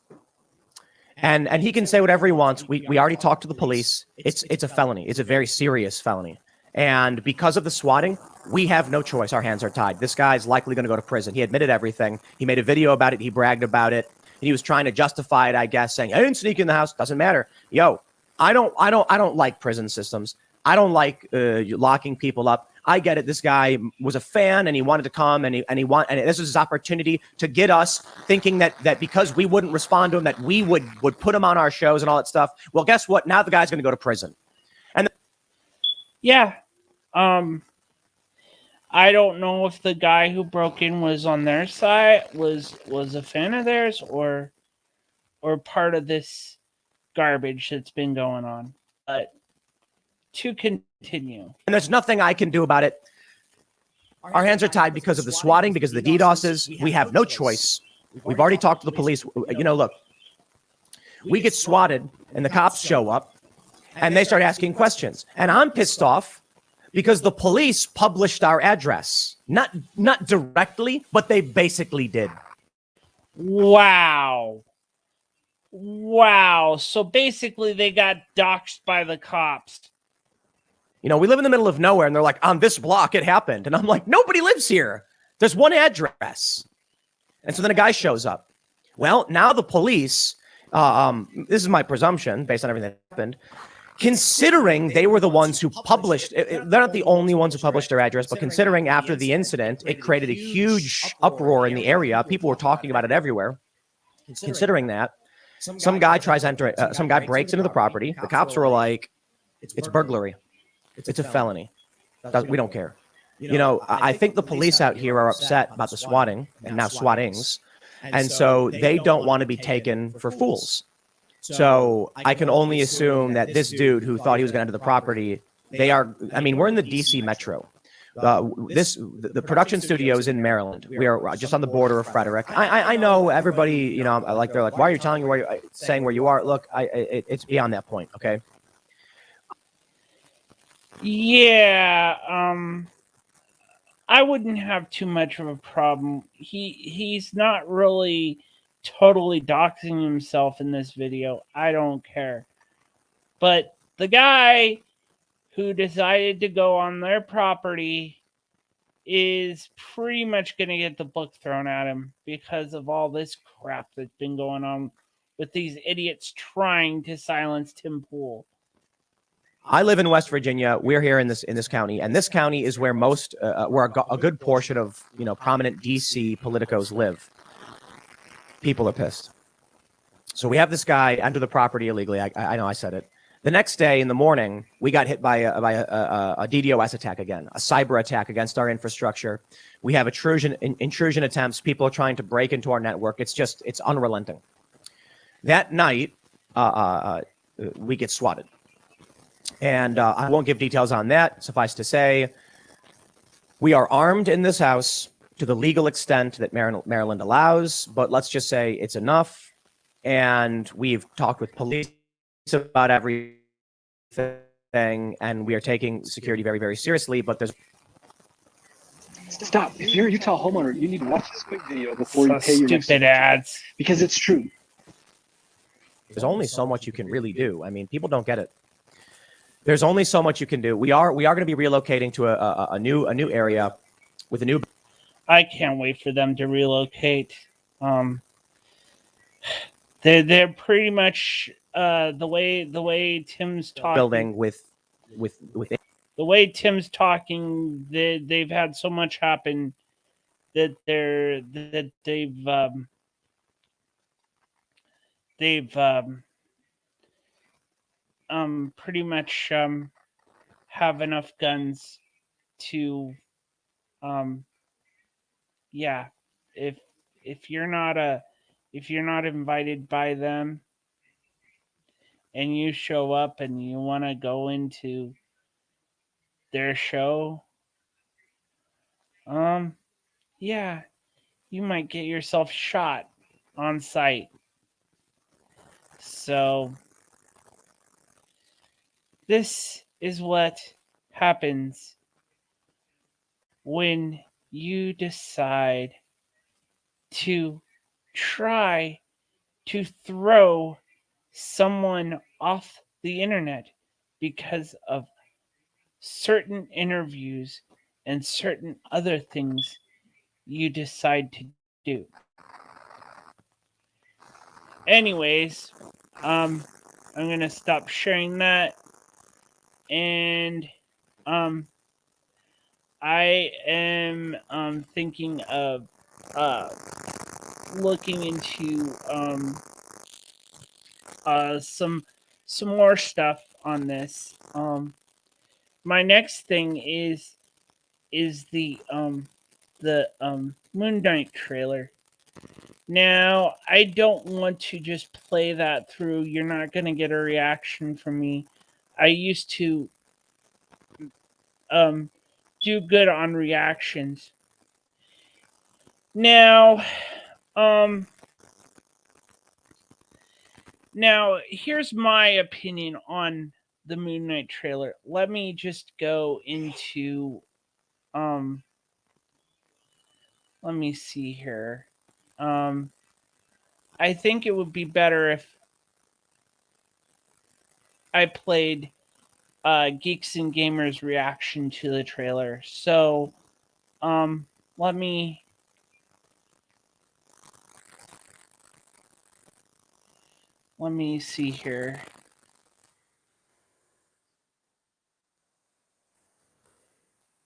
and he can say whatever he wants. We already talked to the police. It's a felony. It's a very serious felony. And because of the swatting, we have no choice. Our hands are tied. This guy's likely going to go to prison. He admitted everything. He made a video about it. He bragged about it. And he was trying to justify it, I guess, saying, I didn't sneak in the house. Doesn't matter. Yo, I don't like prison systems. I don't like locking people up. I get it. This guy was a fan and he wanted to come and this was his opportunity to get us thinking that because we wouldn't respond to him, that we would put him on our shows and all that stuff. Well, guess what? Now the guy's going to go to prison. yeah. I don't know if the guy who broke in was on their side, was a fan of theirs, or part of this garbage that's been going on. But to continue, And there's nothing I can do about it. Our hands are tied because of the swatting, because of the DDoSes. We have no choice. We've already talked to the police. You know, look, we get swatted and the cops show up and they start asking questions. And I'm pissed off because the police published our address. Not directly, but they basically did. wow. So basically, they got doxxed by the cops. You know, we live in the middle of nowhere and they're like, on this block, it happened. And I'm like, nobody lives here. There's one address. And so then a guy shows up. Well, now the police, this is my presumption based on everything that happened, considering they were the ones who published, they're not the only ones who published their address, but considering after the incident, it created a huge uproar in the area. People were talking about it everywhere. Considering that, some guy tries to enter, some guy breaks into the property. The cops were like, it's burglary. It's a felony. We don't care. You know, I think the police out here are upset about the swatting and now swattings. And so they don't want to be taken for fools. So I can only assume that this dude who thought he was going to enter the property, they are, I mean, we're in the DC metro. The production studio is in Maryland. We are just on the border of Frederick. I know everybody, you know, like, they're like, why are you telling me where you're saying where you are? Look, it's beyond that point. Okay. Yeah, I wouldn't have too much of a problem. He's not really totally doxing himself in this video. I don't care. But the guy who decided to go on their property is pretty much going to get the book thrown at him because of all this crap that's been going on with these idiots trying to silence Tim Pool. I live in West Virginia. We're here in this county, and this county is where most, where a good portion of, you know, prominent DC politicos live. People are pissed. So we have this guy enter the property illegally. I know I said it. The next day in the morning, we got hit by a DDoS attack again, a cyber attack against our infrastructure. We have intrusion attempts. People are trying to break into our network. It's unrelenting. That night, we get swatted. And I won't give details on that. Suffice to say, we are armed in this house to the legal extent that Maryland allows, but let's just say it's enough. And we've talked with police about everything, and we are taking security very, very seriously, but there's... Stop. If you're a Utah homeowner, you need to watch this quick video before you pay your next stupid ads. because it's true. There's only so much you can really do. I mean, people don't get it. There's only so much you can do. We are going to be relocating to a new area with a new... I can't wait for them to relocate. They're pretty much the way Tim's talking. building with The way Tim's talking, they've had so much happen that they've pretty much have enough guns to yeah, if you're not invited by them and you show up and you want to go into their show, yeah, you might get yourself shot on site. So this is what happens when you decide to try to throw someone off the internet because of certain interviews and certain other things you decide to do. Anyways, I'm going to stop sharing that. And I am thinking of looking into some more stuff on this. my next thing is the Moonknight trailer. Now, I don't want to just play that through. You're not going to get a reaction from me. I used to do good on reactions. Now, here's my opinion on the Moonknight trailer. Let me just go into let me see here. I think it would be better if I played Geeks and Gamers reaction to the trailer. So, let me see here.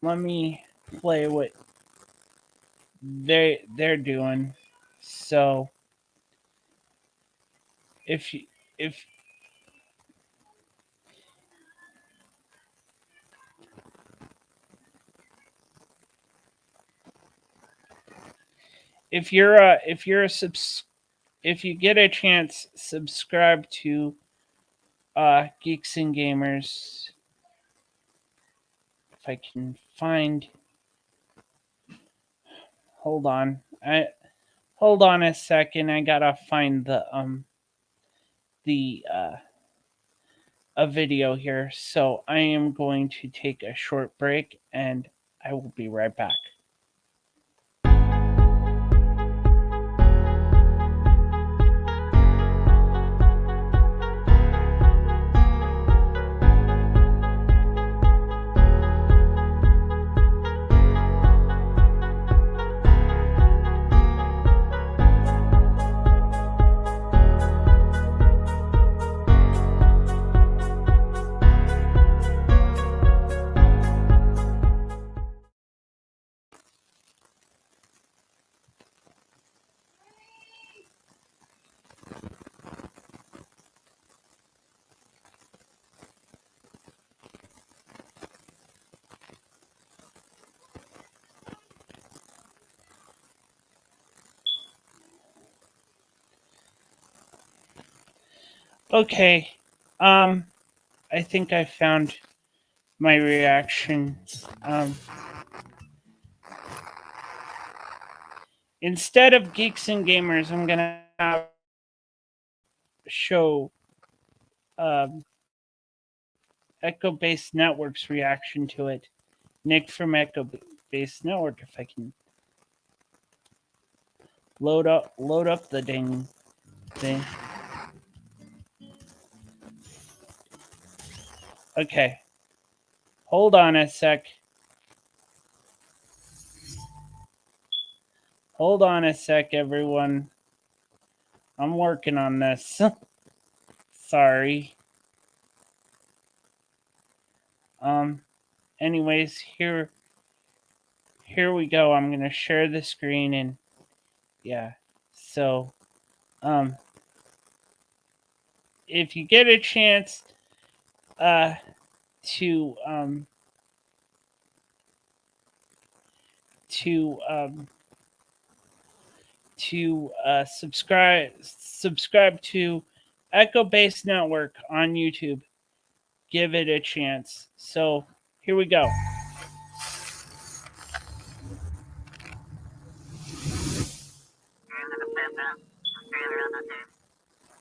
Let me play what they're doing. So, if if you get a chance, subscribe to Geeks and Gamers. If I can find, hold on, hold on a second. I gotta find a video here. So I am going to take a short break, and I will be right back. Okay, I think I found my reaction. Instead of Geeks and Gamers, I'm gonna show Echo Based Network's reaction to it. Nick from Echo Based Network, if I can load up the dang thing. Okay. Hold on a sec. Hold on a sec, everyone. I'm working on this. Sorry. Anyways, here we go. I'm gonna share the screen, and yeah. So if you get a chance to subscribe to Echo Based Network on YouTube, give it a chance. So here we go.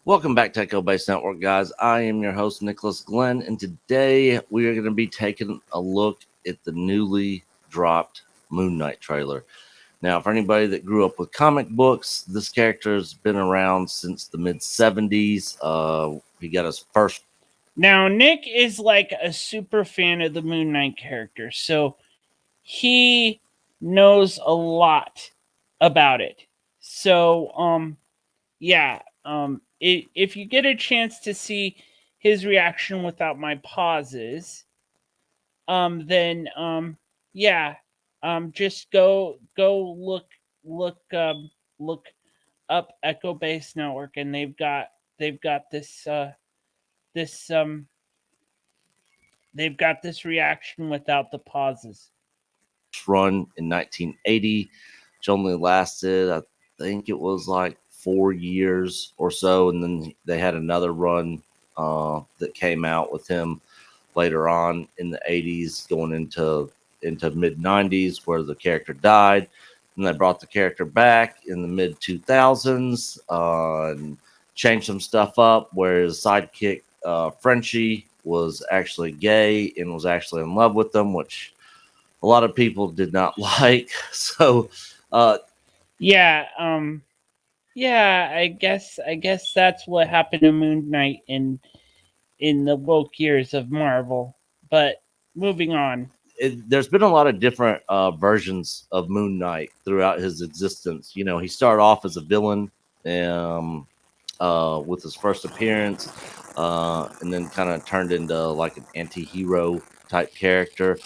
Welcome back to Echo Base Network, guys. I am your host, Nicholas Glenn, and today we are going to be taking a look at the newly dropped Moonknight trailer. Now, for anybody that grew up with comic books, this character has been around since the mid-70s. He got his first... Now, Nick is like a super fan of the Moonknight character, so he knows a lot about it. So, yeah, if you get a chance to see his reaction without my pauses, then yeah, just go look up Echo Base Network, and they've got this they've got this reaction without the pauses. Run in 1980, which only lasted, I think it was like 4 years or so, and then they had another run that came out with him later on in the 80s, going into mid 90s, where the character died, and they brought the character back in the mid 2000s and changed some stuff up, where his sidekick Frenchie was actually gay and was actually in love with them, which a lot of people did not like. So Yeah, yeah, I guess that's what happened to Moonknight in the woke years of Marvel. But moving on. there's been a lot of different versions of Moon Knight throughout his existence. You know, he started off as a villain with his first appearance, and then kind of turned into like an anti-hero type character.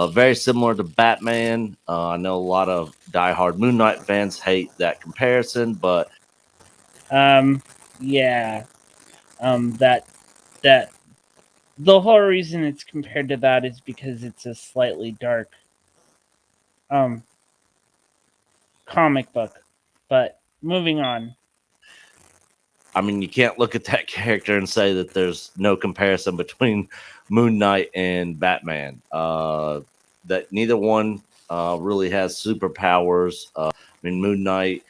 Very similar to Batman. I know a lot of diehard Moon Knight fans hate that comparison, but Yeah, that the whole reason it's compared to that is because it's a slightly dark comic book. But moving on. I mean, you can't look at that character and say that there's no comparison between Moon Knight and Batman. That neither one really has superpowers. I mean, Moon Knight,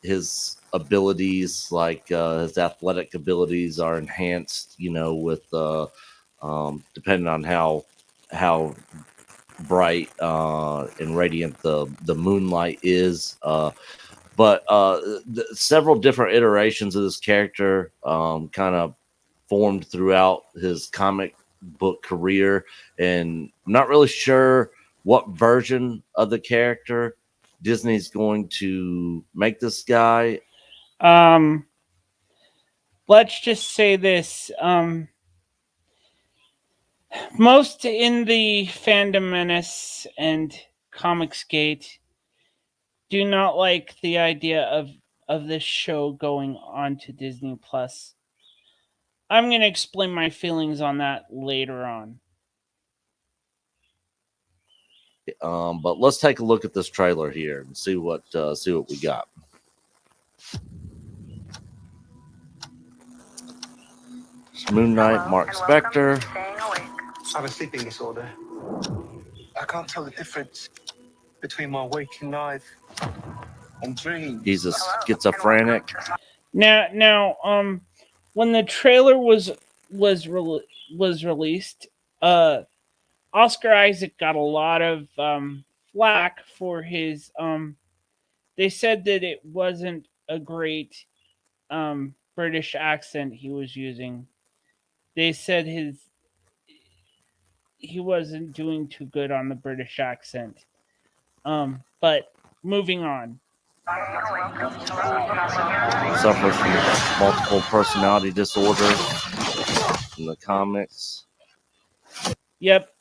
his abilities, like his athletic abilities, are enhanced. You know, with depending on how bright and radiant the moonlight is. But several different iterations of this character kind of formed throughout his comic book career, and I'm not really sure what version of the character Disney's going to make this guy. Let's just say this. Most in the fandom menace and Comicsgate do not like the idea of this show going on to Disney Plus. I'm going to explain my feelings on that later on. But let's take a look at this trailer here and see what we got. It's Moon Knight, Mark Spector. I have a sleeping disorder. I can't tell the difference between my waking life and dreams. He's a schizophrenic. Now, when the trailer was released, Oscar Isaac got a lot of flack for his. They said that it wasn't a great British accent he was using. They said he wasn't doing too good on the British accent. But moving on. Suffers from multiple personality disorder in the comics. Yep.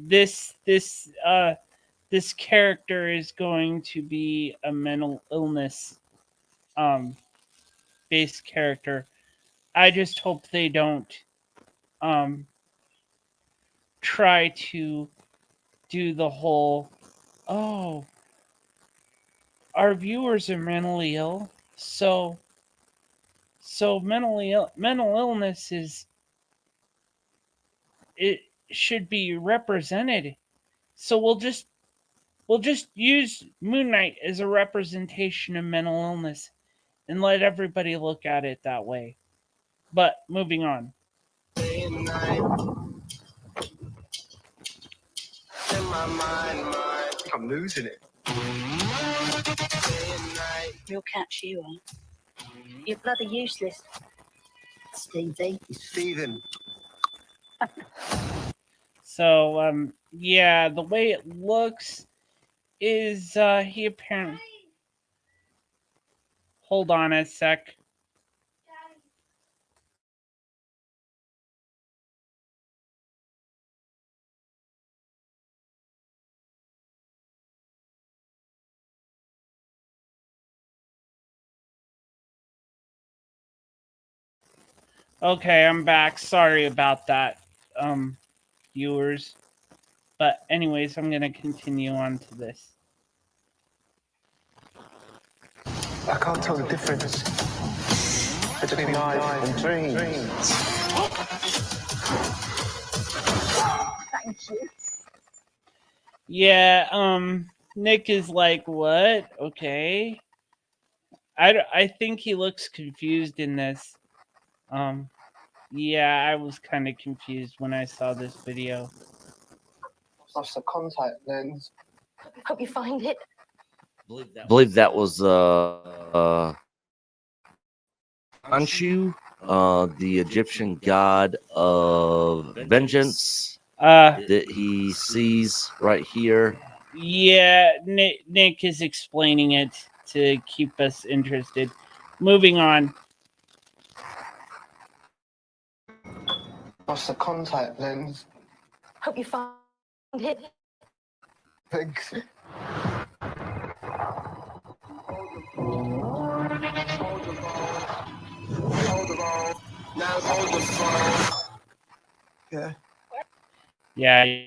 This character is going to be a mental illness based character. I just hope they don't try to do the whole our viewers are mentally ill, so mental illness is it should be represented. So we'll just use Moon Knight as a representation of mental illness and let everybody look at it that way. But moving on. I'm losing it. We'll catch you, You're bloody useless. Stevie. Stephen. So, yeah, the way it looks is he apparently. Hold on a sec. Okay, I'm back. Sorry about that. viewers. But anyways, I'm gonna continue on to this. I can't tell the difference between life and dreams. Thank you. Yeah, Nick is like, what? Okay. I think he looks confused in this. Yeah, I was kind of confused when I saw this video. Lost the contact lens. Hope you find it. I believe that was Anshu, the Egyptian god of vengeance that he sees right here. Yeah, Nick is explaining it to keep us interested. Moving on. Lost the contact lens. Hope you find it. Thanks. Yeah. Yeah,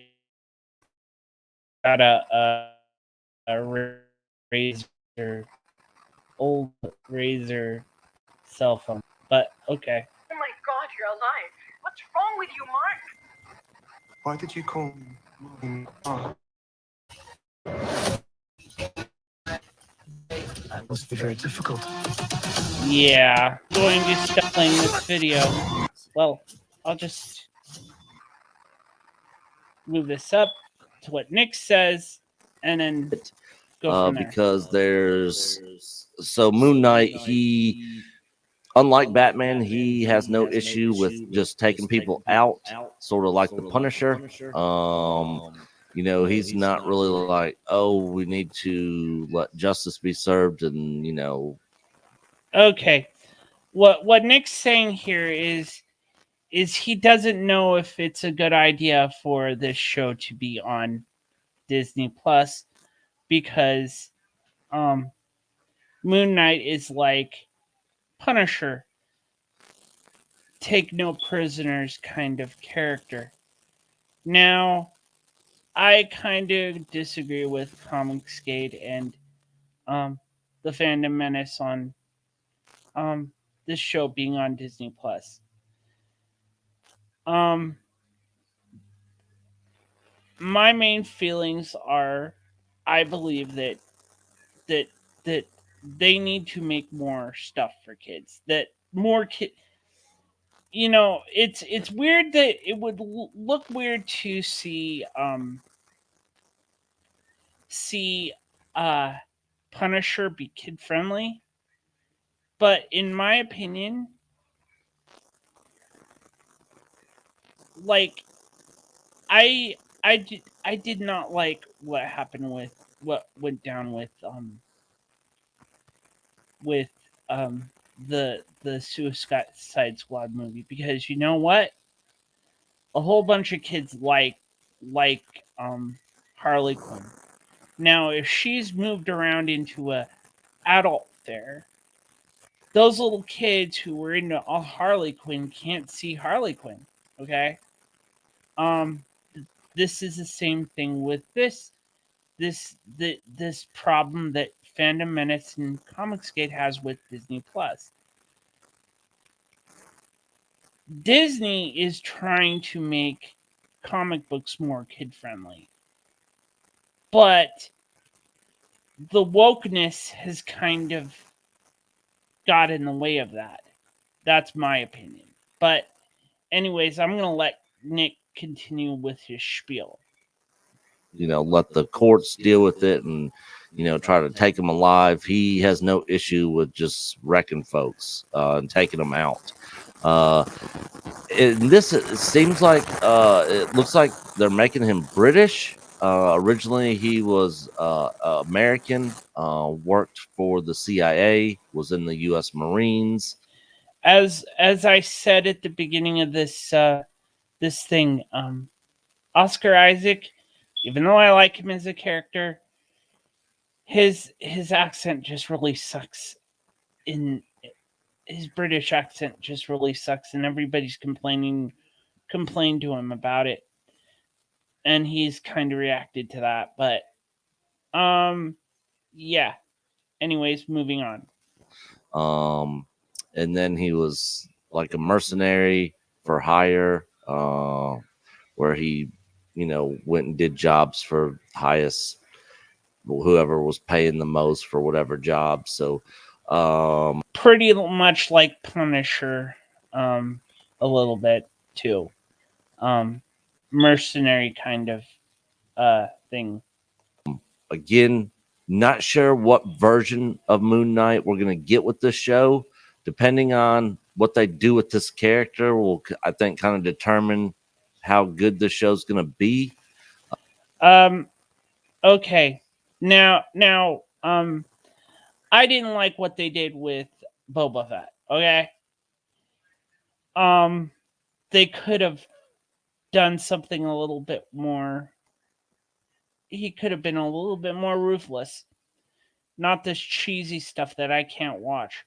got a razor, old razor cell phone. But okay. Oh my God, you're alive. What's wrong with you, Mark? Why did you call me Mark? That must be very difficult. Yeah, going to stop playing this video. Well, I'll just move this up to what Nick says, and then go from there. Because there's Moon Knight, he, unlike Batman, he has no issue with just taking people out, sort of like the Punisher. You know, he's not really like, oh, we need to let justice be served, and you know. Okay, what Nick's saying here is he doesn't know if it's a good idea for this show to be on Disney Plus because Moon Knight is like Punisher, take no prisoners kind of character. Now, I kind of disagree with Comicsgate and the Fandom Menace on this show being on Disney Plus. My main feelings are, I believe that they need to make more stuff for kids. That more kid, you know, it's weird that it would look weird to see Punisher be kid friendly, but in my opinion, like I did not like what happened with what went down with the Suicide Squad movie, because you know what, a whole bunch of kids like Harley Quinn. Now if she's moved around into a adult fair, those little kids who were into Harley Quinn can't see Harley Quinn. Okay. This is the same thing with this problem that Fandom Menace and Comicsgate has with Disney Plus. Disney is trying to make comic books more kid friendly, but the wokeness has kind of got in the way of that. That's my opinion. But anyways, I'm gonna let Nick continue with his spiel. You know, let the courts deal with it and, you know, try to take them alive. He has no issue with just wrecking folks and taking them out. It seems like it looks like they're making him British. Originally, he was American, worked for the CIA, was in the U.S. Marines. As I said at the beginning of this this thing, Oscar Isaac, even though I like him as a character, his accent just really sucks. In his British accent just really sucks, and everybody's complaining complained to him about it, and he's kind of reacted to that. But yeah. Anyways, moving on. And then he was like a mercenary for hire, where he, went and did jobs for highest, whoever was paying the most for whatever job. So, Pretty much like Punisher, a little bit too. Mercenary kind of thing. Again, not sure what version of Moon Knight we're going to get with this show. Depending on what they do with this character will, I think, kind of determine how good the show's going to be. Okay. Now, I didn't like what they did with Boba Fett. Okay. They could have done something a little bit more. He could have been a little bit more ruthless. Not this cheesy stuff that I can't watch.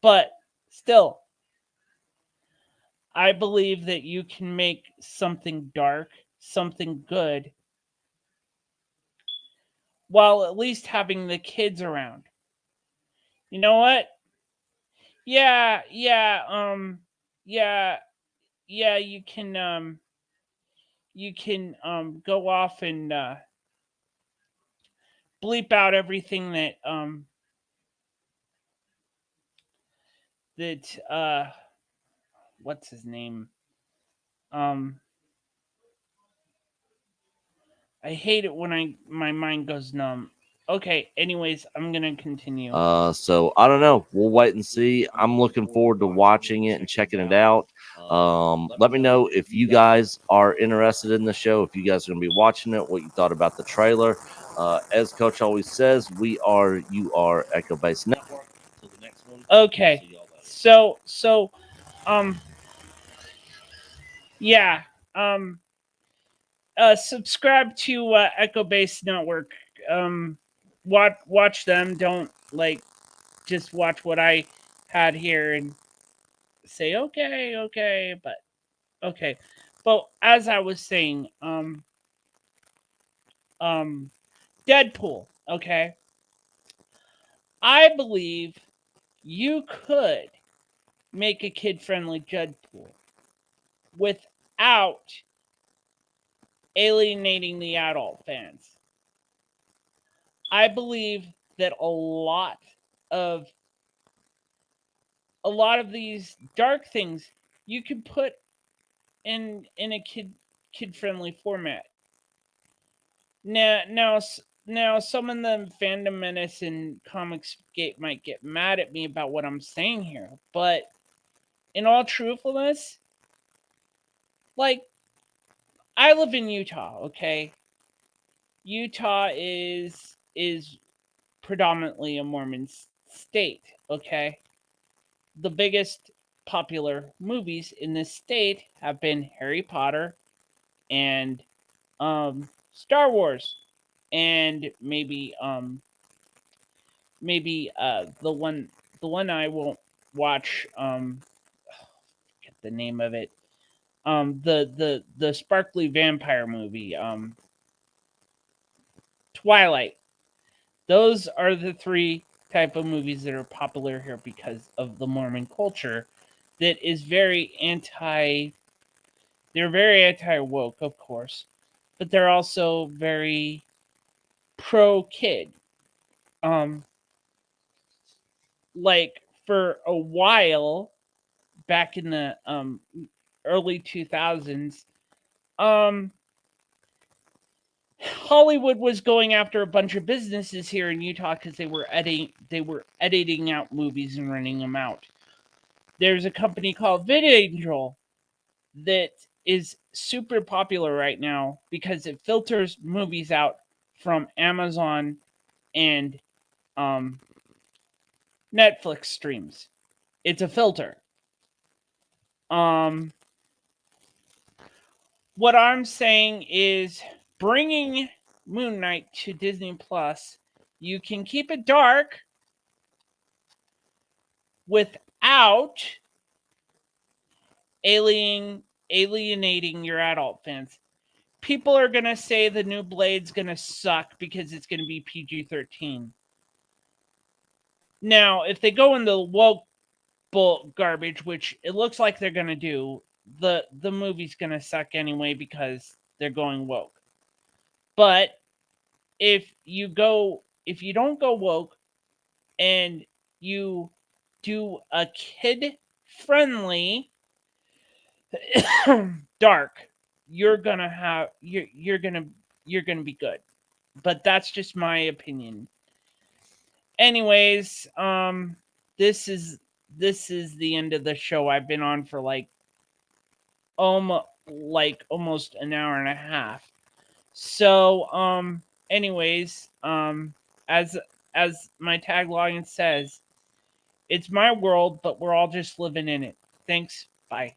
But still, I believe that you can make something dark, something good, while at least having the kids around. You know what? Yeah, you can go off and bleep out everything that what's his name? I hate it when my mind goes numb. Okay, anyways, I'm gonna continue. So I don't know. We'll wait and see. I'm looking forward to watching it and checking it out. Let me know if you guys are interested in the show, if you guys are going to be watching it, what you thought about the trailer. As Coach always says, you are Echo Base Network. Until the next one. Okay, so yeah, subscribe to Echo Base Network. Watch them. Don't just watch what I had here and say okay, but okay. But as I was saying, Deadpool. Okay, I believe you could make a kid-friendly Deadpool without alienating the adult fans. I believe that a lot of these dark things you could put in a kid-friendly format. Now some of the fandom menace and Comicsgate might get mad at me about what I'm saying here, but in all truthfulness, I live in Utah, okay? Utah is predominantly a Mormon state, okay? The biggest popular movies in this state have been Harry Potter and Star Wars, and maybe the one I won't watch, get the name of it, the sparkly vampire movie, Twilight. Those are the three type of movies that are popular here because of the Mormon culture that is very they're very anti-woke, of course, but they're also very pro-kid. For a while back in the early 2000s, Hollywood was going after a bunch of businesses here in Utah because they were editing out movies and renting them out. There's a company called VidAngel that is super popular right now because it filters movies out from Amazon and Netflix streams. It's a filter. What I'm saying is bringing Moonknight to Disney Plus, you can keep it dark without alienating alienating your adult fans. People are going to say the new Blade's going to suck because it's going to be PG-13. Now, if they go in the woke bull garbage, which it looks like they're going to do, the movie's going to suck anyway because they're going woke. But if you don't go woke and you do a kid-friendly dark, you're gonna be good. But that's just my opinion. Anyways, this is the end of the show. I've been on for almost an hour and a half. So, anyways, as my tagline says, it's my world, but we're all just living in it. Thanks. Bye.